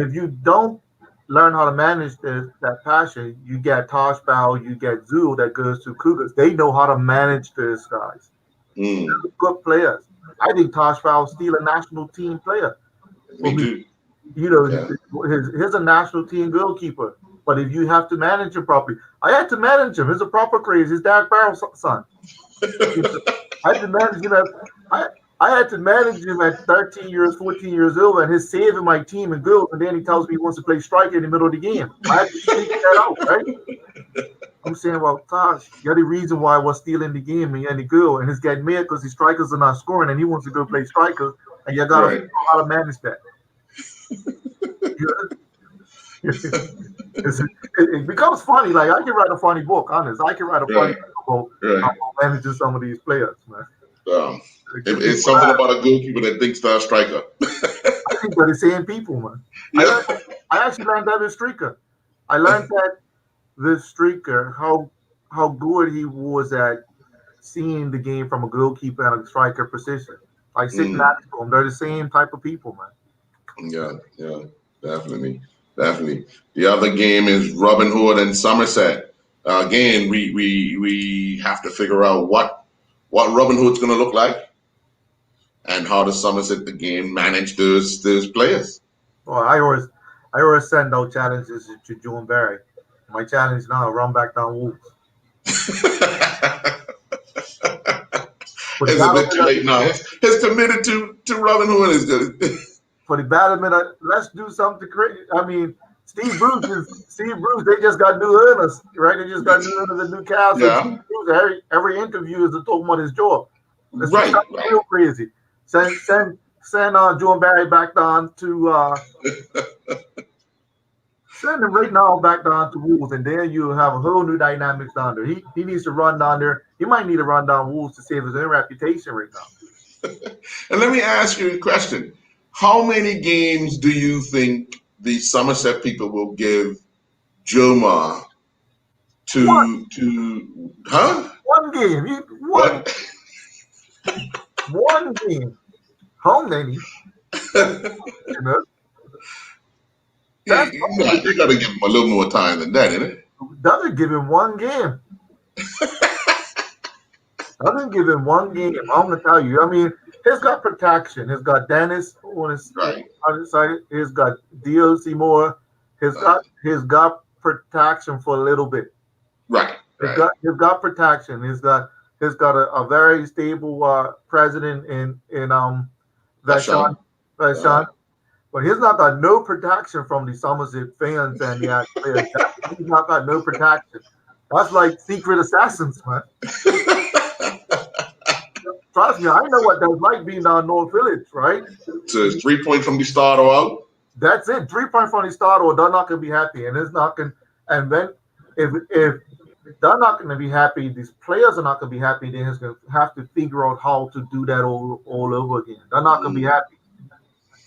if you don't learn how to manage that passion, you get Tosh Bow, you get Zool that goes to Cougars. They know how to manage those guys. Good players. I think Tosh Bow is still a national team player. Me too. He's a national team goalkeeper. But if you have to manage him properly, I had to manage him. He's a proper crazy. He's Derek Barrow's son. I had to manage him. I had to manage him at 13 years, 14 years old, and he's saving my team and goals. And then he tells me he wants to play striker in the middle of the game. I had to figure that out, right? I'm saying, well, Tosh, you're the reason why I was still in the game and the goal. And he's getting mad because the strikers are not scoring and he wants to go play striker. And you got to figure out how to manage that. It becomes funny. Like, I can write a funny book, honest. I can write a funny book about how managing some of these players, man. It's something about a goalkeeper that thinks they're a striker. I think they're the same people, man. Yeah. I actually learned that with Streaker. I learned that with Streaker, how good he was at seeing the game from a goalkeeper and a striker position. Like sitting next to him. They're the same type of people, man. Yeah, definitely. The other game is Robin Hood and Somerset. Again, we have to figure out what Robin Hood's going to look like and how does Somerset the game manage those players. Well, I always send out challenges to John Barry. My challenge now: run back down Wolves. It's a bit too late now. He's committed to Robin Hood. Is good. For the Batterman, let's do something crazy. I mean, Steve Bruce, they just got new owners, right? They just got new owners at Newcastle. Yeah. Steve Bruce, every interview is talking about his job. Let's do something real crazy. Send John Barry back down to send him right now back down to Wolves, and then you have a whole new dynamics down there. He needs to run down there. He might need to run down Wolves to save his own reputation right now. And let me ask you a question. How many games do you think the Somerset people will give Jomar One game. One game. How many? You know? You got to give him a little more time than that, isn't it? Doesn't give him one game. Doesn't give him one game. I'm going to tell you. I mean, he's got protection. He's got Dennis on his other side. He's got D.O.C. Moore. He's got protection for a little bit. Right. He's got protection. He's got a very stable president in Vashon. But he's not got no protection from the Somerset fans and the players. He's not got no protection. That's like secret assassins, man. Trust me, I know what that's like being down North Village, right? So it's 3 points from the start or out? That's it. 3 points from the start or they're not gonna be happy. And it's not gonna then if they're not gonna be happy, these players are not gonna be happy, then he's gonna have to figure out how to do that all over again. They're not gonna be happy.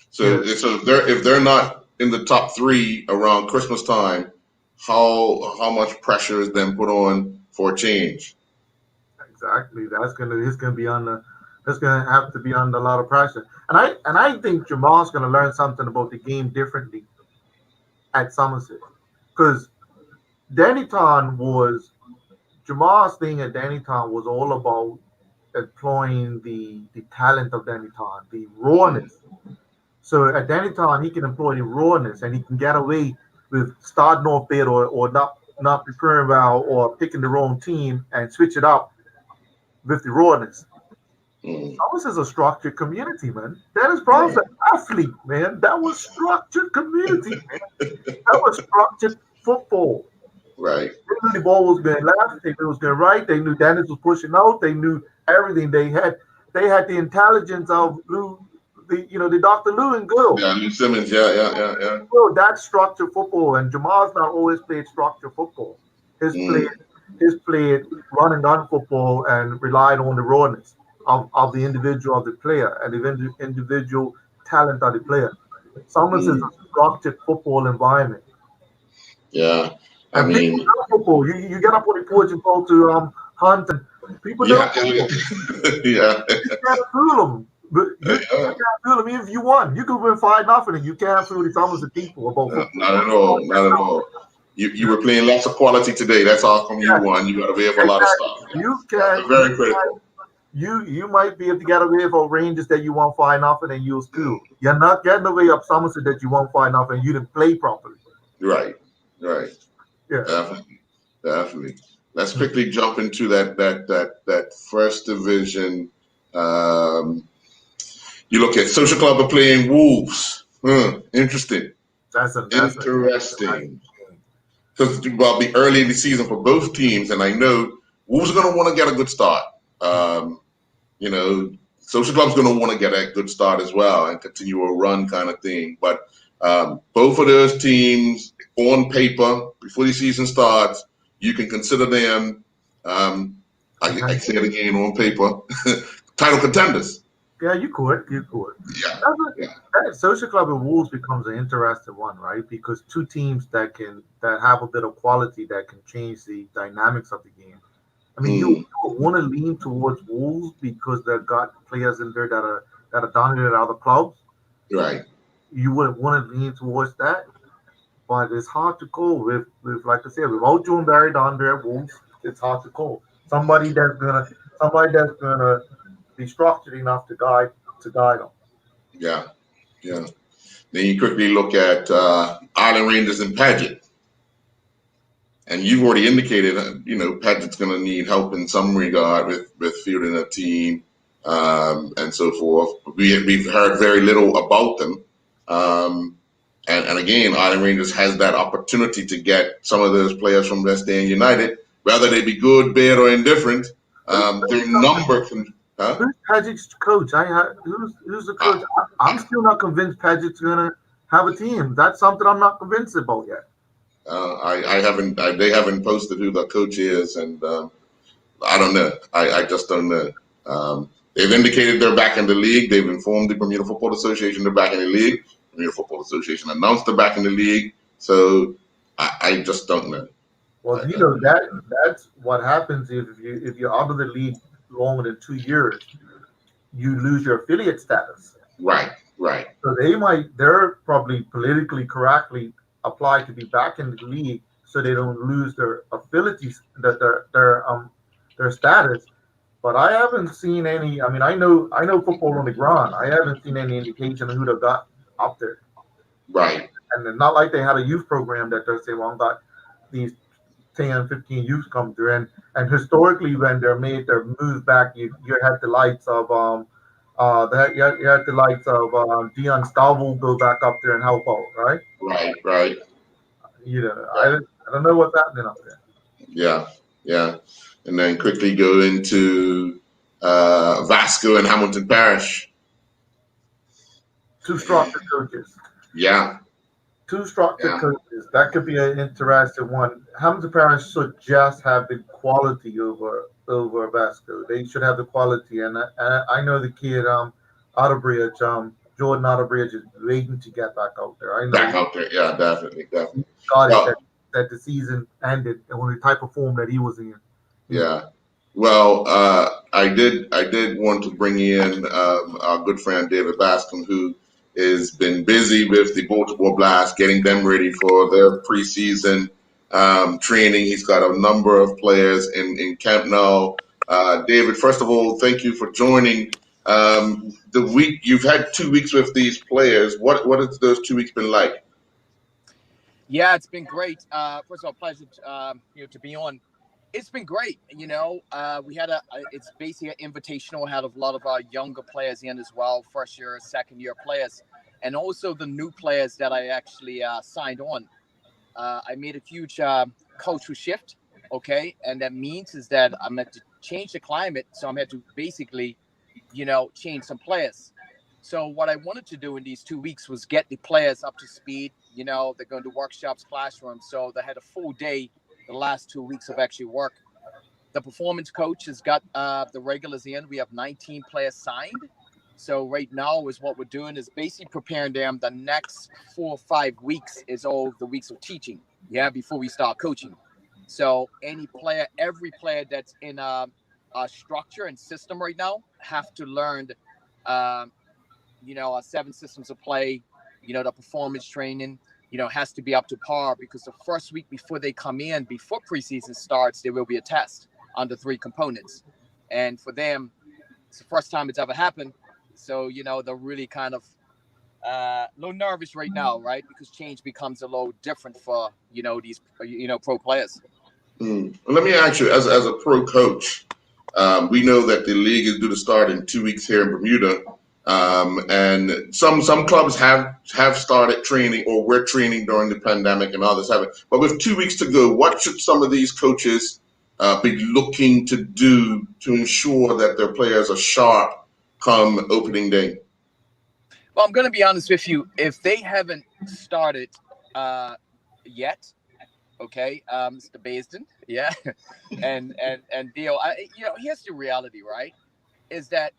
So if they're not in the top three around Christmas time, how much pressure is then put on for a change? Exactly. It's gonna have to be under a lot of pressure. And I think Jamal's gonna learn something about the game differently at Somerset. Because Jamal's thing at Dannytown was all about employing the talent of Dannytown, the rawness. So at Dannytown, he can employ the rawness and he can get away with starting off bad or not preparing well or picking the wrong team and switch it up with the rawness. Somerset is a structured community, man. Dennis Brown's an athlete, man. That was structured community, man. That was structured football. Right. They knew the ball was going left. They knew it was going right. They knew Dennis was pushing out. They knew everything. They had the intelligence of Lou the Dr. Lou and Gill. Yeah, Lou Simmons. Yeah. Well, that's structured football, and Jamal's not always played structured football. His played run and gun football and relied on the rawness of the individual of the player and the individual talent of the player. Summers is a structured football environment. Yeah, I And mean, people know football. You get up on the porch and go to hunt, and people know football. yeah. You can't fool them. But you can't fool them even if you won. You could win 5-0, and you can't fool the Summers of people about football. Not at all. Not at all. You were playing lots of quality today. That's how come you won. You got away with a lot of stuff. You can Very critical. You might be able to get away with Rangers that you won 5-0 and you'll still. You're not getting away of Somerset that you won 5-0 and you didn't play properly. Right. Yeah. Definitely. Let's quickly jump into that first division. You look at Social Club are playing Wolves. Interesting. That's Interesting. Because well, be early in the season for both teams, and I know Wolves are going to want to get a good start. Social Club's going to want to get a good start as well and continue a run kind of thing. But both of those teams, on paper, before the season starts, you can consider them. I say it again, on paper, title contenders. Yeah, you could. That Social Club and Wolves becomes an interesting one, right? Because two teams that have a bit of quality that can change the dynamics of the game. I mean, you want to lean towards Wolves because they've got players in there that are dominant at other clubs. Right. You would want to lean towards that, but it's hard to call with like I said, without June Barry down there at Wolves, it's hard to call. Somebody that's gonna be structured enough to guide them. Yeah. Then you quickly look at Island Rangers and Paget. And you've already indicated, Paget's going to need help in some regard with fielding a team and so forth. We've heard very little about them. And again, Island Rangers has that opportunity to get some of those players from West End United, whether they be good, bad, or indifferent. Their number can... Huh? Who's Paget's coach? Who's the coach? I'm still not convinced Paget's going to have a team. That's something I'm not convinced about yet. They haven't posted who the coach is, and I don't know. I just don't know. They've indicated they're back in the league. They've informed the Bermuda Football Association they're back in the league. Bermuda Football Association announced they're back in the league. So I just don't know. Well, that's what happens if you're out of the league longer than 2 years. You lose your affiliate status. Right. So they're probably politically correctly apply to be back in the league so they don't lose their abilities, their status. But I haven't seen any. I mean, I know football on the ground. I haven't seen any indication of who they got up there. Right. And it's not like they had a youth program that they say, well, I've got these 10, 15 youth come through. And historically, when they're made their move back, you had the likes of you had the likes of Dion Stavo go back up there and help out, right? Right. I don't know what's happening up there. Yeah. And then quickly go into Vasco and Hamilton Parish. Two structured coaches. Yeah. Two structured coaches. That could be an interesting one. Hamilton Parish should just have the quality over Vasco. They should have the quality. And I know the kid Otterbridge, Jordan Otterbridge is waiting to get back out there. I know. Back out there, yeah, definitely. Got it that the season ended on the type of form that he was in. Yeah. Well, I did want to bring in our good friend David Bascom, who has been busy with the Baltimore Blast, getting them ready for their preseason training. He's got a number of players in camp now. David, first of all, thank you for joining. You've had 2 weeks with these players. What has those 2 weeks been like? Yeah, it's been great. First of all, pleasure to be on. It's been great. We had it's basically an invitational. Had a lot of our younger players in as well, first year, second year players, and also the new players that I actually signed on. I made a huge cultural shift. Okay, and that means is that I'm going to change the climate, so I'm going to basically, change some players. So what I wanted to do in these 2 weeks was get the players up to speed. You know, they're going to workshops, classrooms. So they had a full day the last 2 weeks of actually work. The performance coach has got the regulars in. We have 19 players signed. So right now is what we're doing is basically preparing them. The next 4 or 5 weeks is all the weeks of teaching. Yeah, before we start coaching. So every player that's in a structure and system right now have to learn, 7 systems of play. The performance training, has to be up to par, because the first week before they come in, before preseason starts, there will be a test under 3 components. And for them, it's the first time it's ever happened. So, they're really kind of a little nervous right now, right? Because change becomes a little different for, these, pro players. Let me ask you, as a pro coach, we know that the league is due to start in 2 weeks here in Bermuda. And some clubs have started training, or were training during the pandemic, and others haven't. But with 2 weeks to go, what should some of these coaches be looking to do to ensure that their players are sharp come opening day? Well, I'm going to be honest with you. If they haven't started yet, okay, Mr. Basden, yeah, and Dio, here's the reality, right? Is that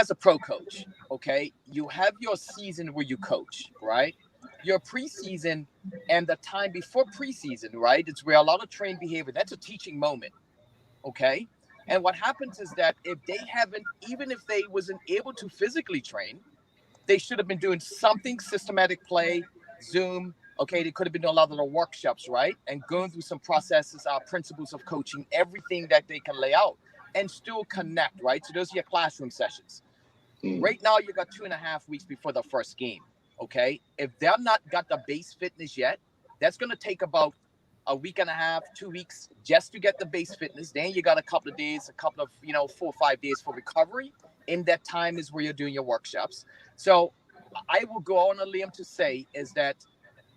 as a pro coach, okay, you have your season where you coach, right? Your preseason and the time before preseason, right? It's where a lot of trained behavior, that's a teaching moment, okay? And what happens is that if they haven't, even if they wasn't able to physically train, they should have been doing something, systematic play, Zoom, okay? They could have been doing a lot of the workshops, right? And going through some processes, principles of coaching, everything that they can lay out and still connect, right? So those are your classroom sessions. Right now, you got 2.5 weeks before the first game, okay? If they're not got the base fitness yet, that's going to take about a week and a half, 2 weeks just to get the base fitness. Then you got a couple of days, 4 or 5 days for recovery. In that time is where you're doing your workshops. So I will go on a limb to say is that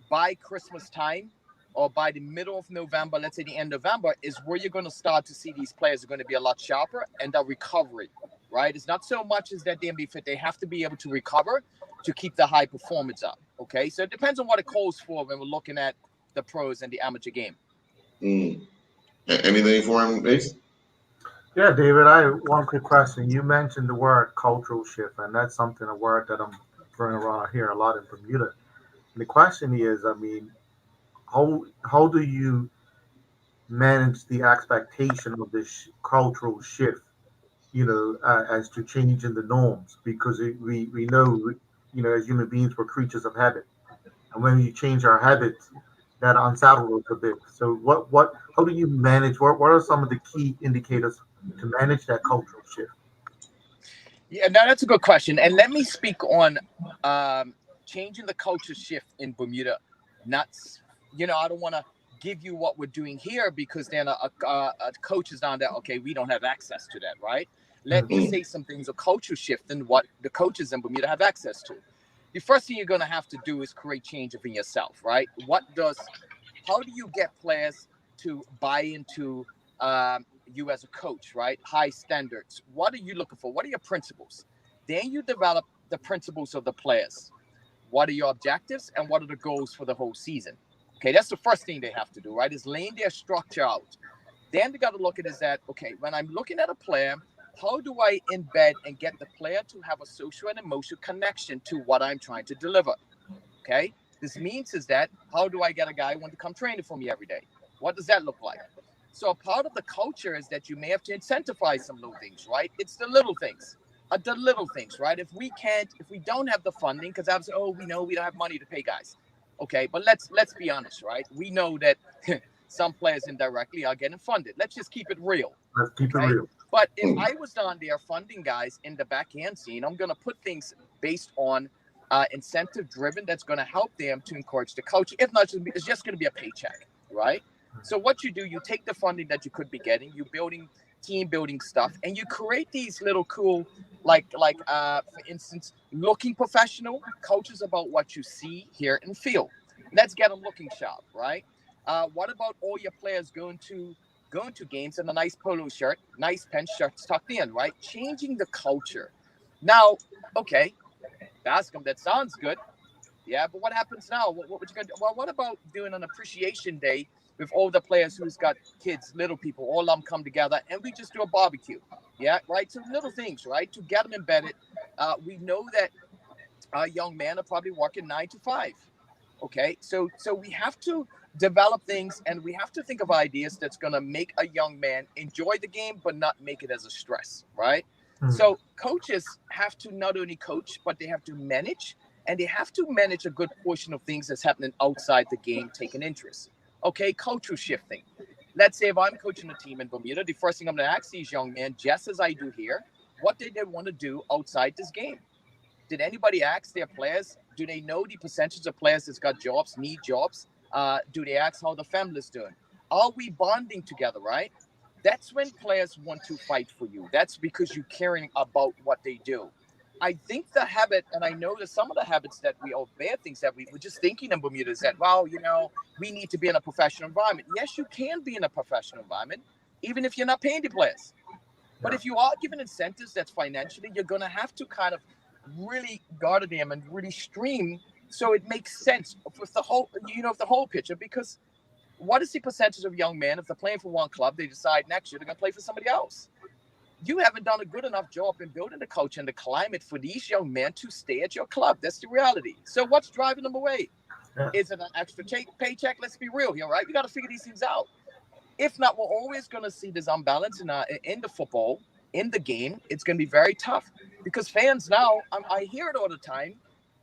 by Christmas time, or by the middle of November, let's say the end of November, is where you're going to start to see these players are going to be a lot sharper, and the recovery, right? It's not so much as that they be fit. They have to be able to recover to keep the high performance up, okay? So it depends on what it calls for when we're looking at the pros and the amateur game. Anything for him, Ace? Yeah, David, I have one quick question. You mentioned the word cultural shift, and that's a word that I'm throwing around here a lot in Bermuda. And the question is, how do you manage the expectation of this cultural shift, as to changing the norms? Because we know, as human beings, we're creatures of habit. And when we change our habits, that unsettles us a bit. So how do you manage, what are some of the key indicators to manage that cultural shift? Yeah, no, that's a good question. And let me speak on changing the culture shift in Bermuda. I don't want to give you what we're doing here, because then a coach is down there, okay, we don't have access to that, right? Let me say some things of culture shift and what the coaches in Bermuda have access to. The first thing you're going to have to do is create change within yourself, right? How do you get players to buy into you as a coach, right? High standards. What are you looking for? What are your principles? Then you develop the principles of the players. What are your objectives and what are the goals for the whole season? Okay, that's the first thing they have to do, right? Is laying their structure out. Then they got to look at is that, okay, when I'm looking at a player, how do I embed and get the player to have a social and emotional connection to what I'm trying to deliver? Okay, this means is that how do I get a guy who wants to come training for me every day? What does that look like? So a part of the culture is that you may have to incentivize some little things, right? It's the little things, right? If we don't have the funding, because I was, we know we don't have money to pay guys. Okay, but let's be honest, right? We know that some players indirectly are getting funded. Let's just keep it real. Let's keep it real. But if I was down there funding guys in the backhand scene, I'm going to put things based on incentive driven that's going to help them to encourage the coach. If not, it's just going to be a paycheck, right? So what you do, you take the funding that you could be getting, you building team building stuff, and you create these little cool, like for instance, looking professional coaches about what you see, hear, and feel. Let's get them looking sharp, right? What about all your players going to games in a nice polo shirt, nice pen shirts tucked in, right? Changing the culture. Now, okay, ask them. That sounds good. Yeah, but what happens now? What you gonna do? Well, what about doing an appreciation day with all the players who's got kids, little people, all of them come together, and we just do a barbecue? Yeah, right. So little things, right, to get them embedded. We know that young men are probably working 9 to 5. Okay, so we have to develop things, and we have to think of ideas that's going to make a young man enjoy the game, but not make it as a stress, right? So coaches have to not only coach, but they have to manage, and they have to manage a good portion of things that's happening outside the game, taking interest. Okay, cultural shifting. Let's say if I'm coaching a team in Bermuda, the first thing I'm going to ask these young men, just as I do here, what did they want to do outside this game? Did anybody ask their players? Do they know the percentage of players that's got jobs, need jobs? Do they ask how the family's doing? Are we bonding together, right? That's when players want to fight for you. That's because you're caring about what they do. I think the habit, and I know that some of the habits that we all bad things that we were just thinking in Bermuda is that, well, we need to be in a professional environment. Yes, you can be in a professional environment, even if you're not paying the players. But if you are given incentives that's financially, you're going to have to kind of really guard them and really stream so it makes sense with the whole picture. Because what is the percentage of young men, if they're playing for one club, they decide next year they're going to play for somebody else? You haven't done a good enough job in building the culture and the climate for these young men to stay at your club. That's the reality. So what's driving them away? Yeah. Is it an extra paycheck? Let's be real here, right? We got to figure these things out. If not, we're always going to see this unbalance in the football, in the game. It's going to be very tough because fans now, I hear it all the time.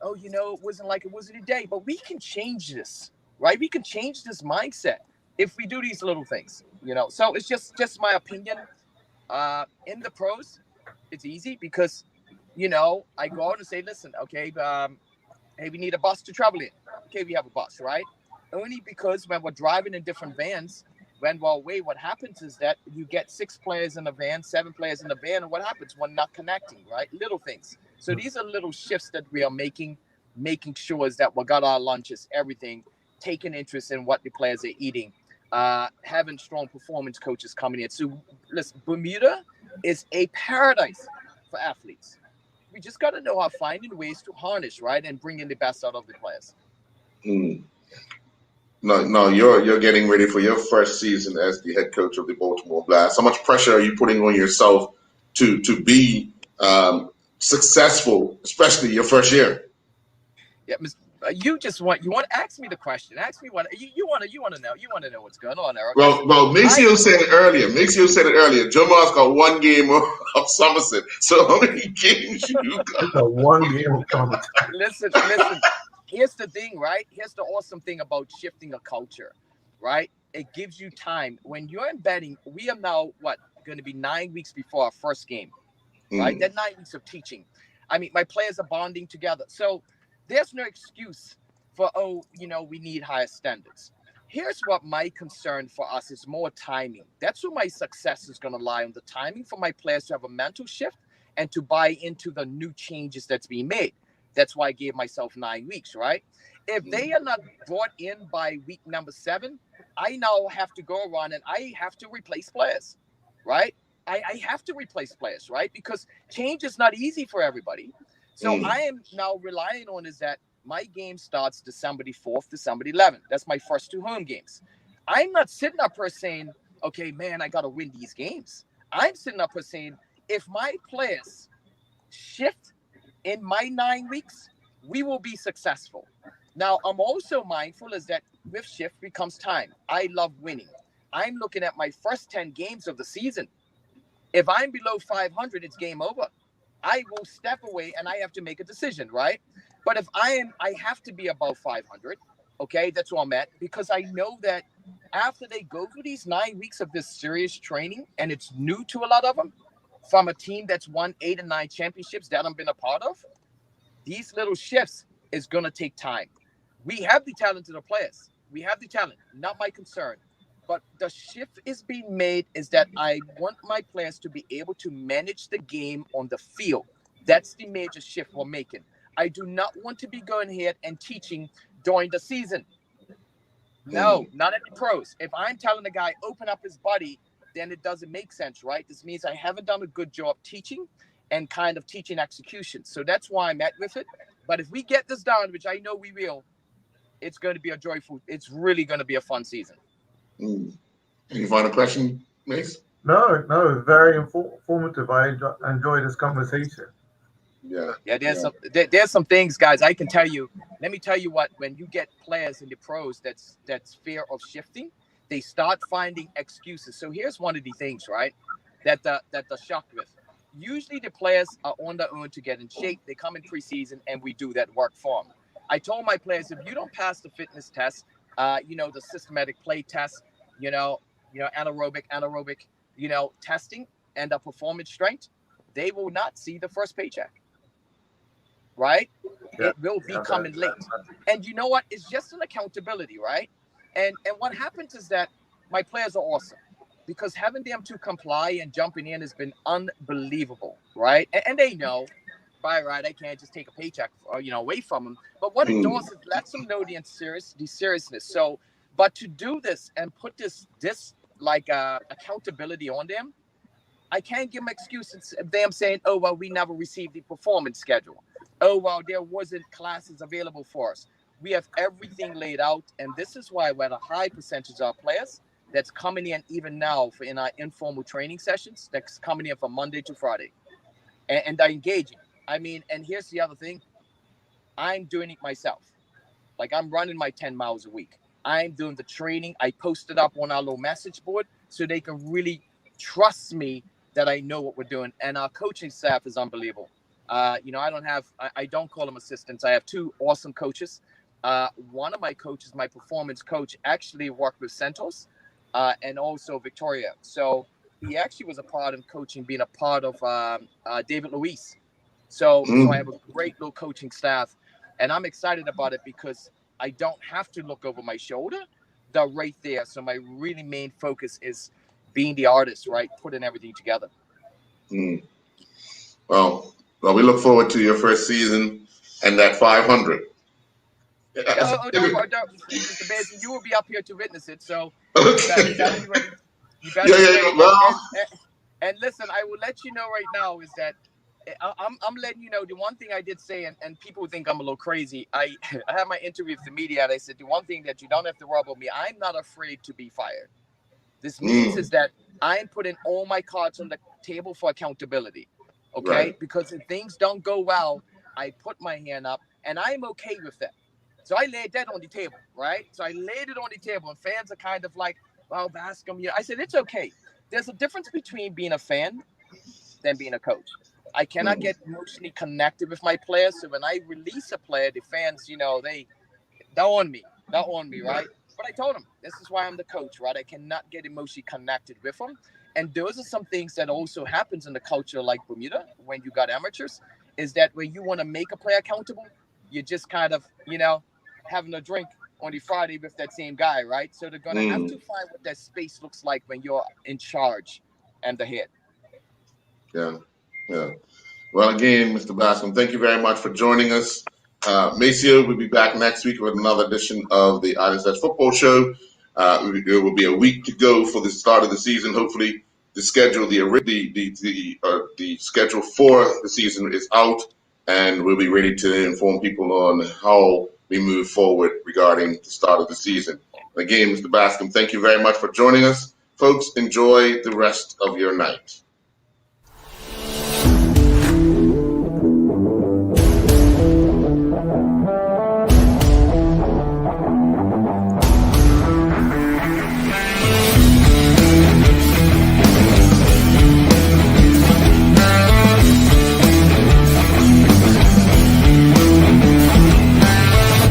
Oh, it wasn't like it was a day, but we can change this, right? We can change this mindset if we do these little things, So it's just my opinion. In the pros, it's easy because, I go out and say, listen, okay, hey, we need a bus to travel in. Okay, we have a bus, right? Only because when we're driving in different vans, what happens is that you get 6 players in the van, 7 players in the van, and what happens? One not connecting, right? Little things. So these are little shifts that we are making sure is that we got our lunches, everything, taking interest in what the players are eating, having strong performance coaches coming in. So listen, Bermuda is a paradise for athletes. We just got to know how finding ways to harness, right, and bring in the best out of the players. No, you're getting ready for your first season as the head coach of the Baltimore Blast. How much pressure are you putting on yourself to be successful, especially your first year? Yeah, you want to ask me the question. Ask me what you want to know. You want to know what's going on, Eric. Well, Maceo said it earlier. Joe Moss got 1 game of Somerset. So how many games you got? 1 game of Somerset. Listen. Here's the thing, right? Here's the awesome thing about shifting a culture, right? It gives you time. When you're embedding, we are now, going to be 9 weeks before our first game, right? That 9 weeks of teaching. I mean, my players are bonding together. So there's no excuse for, we need higher standards. Here's what my concern for us is more timing. That's where my success is going to lie, on the timing for my players to have a mental shift and to buy into the new changes that's being made. That's why I gave myself 9 weeks, right? If they are not brought in by week number 7, I now have to go around and I have to replace players, right? I have to replace players, right? Because change is not easy for everybody. So I am now relying on is that my game starts December the 4th, December the 11th. That's my first 2 home games. I'm not sitting up here saying, okay, man, I got to win these games. I'm sitting up here saying, if my players shift in my 9 weeks, we will be successful. Now, I'm also mindful is that with shift becomes time. I love winning. I'm looking at my first 10 games of the season. If I'm below 500, it's game over. I will step away and I have to make a decision, right? But if I have to be above 500, okay, that's where I'm at, because I know that after they go through these 9 weeks of this serious training, and it's new to a lot of them, from a team that's won 8 and 9 championships that I've been a part of, these little shifts is going to take time. We have the talent of the players. We have the talent, not my concern. But the shift is being made is that I want my players to be able to manage the game on the field. That's the major shift we're making. I do not want to be going ahead and teaching during the season. No, not at the pros. If I'm telling the guy, open up his body, then it doesn't make sense, right? This means I haven't done a good job teaching, and kind of teaching execution. So that's why I'm at with it. But if we get this done, which I know we will, it's going to be a joyful, it's really going to be a fun season. Any final question, Mace? No, it's very informative. I enjoy this conversation. Yeah, there's some things, guys, I can tell you. Let me tell you what, when you get players in the pros that's fear of shifting, they start finding excuses. So here's one of the things, right, that the shocked with. Usually the players are on their own to get in shape. They come in preseason and we do that work for them. I told my players, if you don't pass the fitness test, the systematic play test, anaerobic, testing and the performance strength, they will not see the first paycheck. Right? Yeah. It will be coming late. And you know what? It's just an accountability, right? And what happens is that my players are awesome because having them to comply and jumping in has been unbelievable, right? And they know, by right, I can't just take a paycheck, away from them. But what it does is lets them know the seriousness. So, but to do this and put this accountability on them, I can't give them excuses of them saying, oh, well, we never received the performance schedule. Oh, well, there wasn't classes available for us. We have everything laid out. And this is why we had a high percentage of our players that's coming in even now in our informal training sessions, that's coming in from Monday to Friday. And they're engaging. I mean, and here's the other thing. I'm doing it myself. Like I'm running my 10 miles a week. I'm doing the training. I posted up on our little message board so they can really trust me that I know what we're doing. And our coaching staff is unbelievable. I don't call them assistants. I have two awesome coaches. One of my coaches, my performance coach, actually worked with Centos and also Victoria. So he actually was a part of coaching, being a part of David Luiz. So I have a great little coaching staff, and I'm excited about it because I don't have to look over my shoulder. They're right there. So my really main focus is being the artist, right? Putting everything together. Well, we look forward to your first season and that 500. Mr. Basin, you will be up here to witness it. So you better be ready. You better be ready. And listen, I will let you know right now is that I'm letting you know the one thing I did say, and people think I'm a little crazy. I had my interview with the media, and I said the one thing that you don't have to worry about me. I'm not afraid to be fired. This means is that I'm putting all my cards on the table for accountability. Okay, right. Because if things don't go well, I put my hand up, and I'm okay with that. So I laid that on the table, right? So I laid it on the table, and fans are kind of like, "Well, Bascom," I said it's okay. There's a difference between being a fan than being a coach. I cannot get emotionally connected with my players. So when I release a player, the fans, they're on me, right? But I told them, this is why I'm the coach, right? I cannot get emotionally connected with them. And those are some things that also happens in the culture like Bermuda when you got amateurs, is that when you want to make a player accountable, you're just kind of, having a drink on the Friday with that same guy, right? So they're going to have to find what that space looks like when you're in charge and the head. Yeah. Well, again, Mr. Bascom, thank you very much for joining us. Maceo will be back next week with another edition of the Island Stats Football Show. There will be a week to go for the start of the season. Hopefully, the schedule, the schedule for the season is out, and we'll be ready to inform people on how we move forward regarding the start of the season. Again, Mr. Bascom, thank you very much for joining us. Folks, enjoy the rest of your night.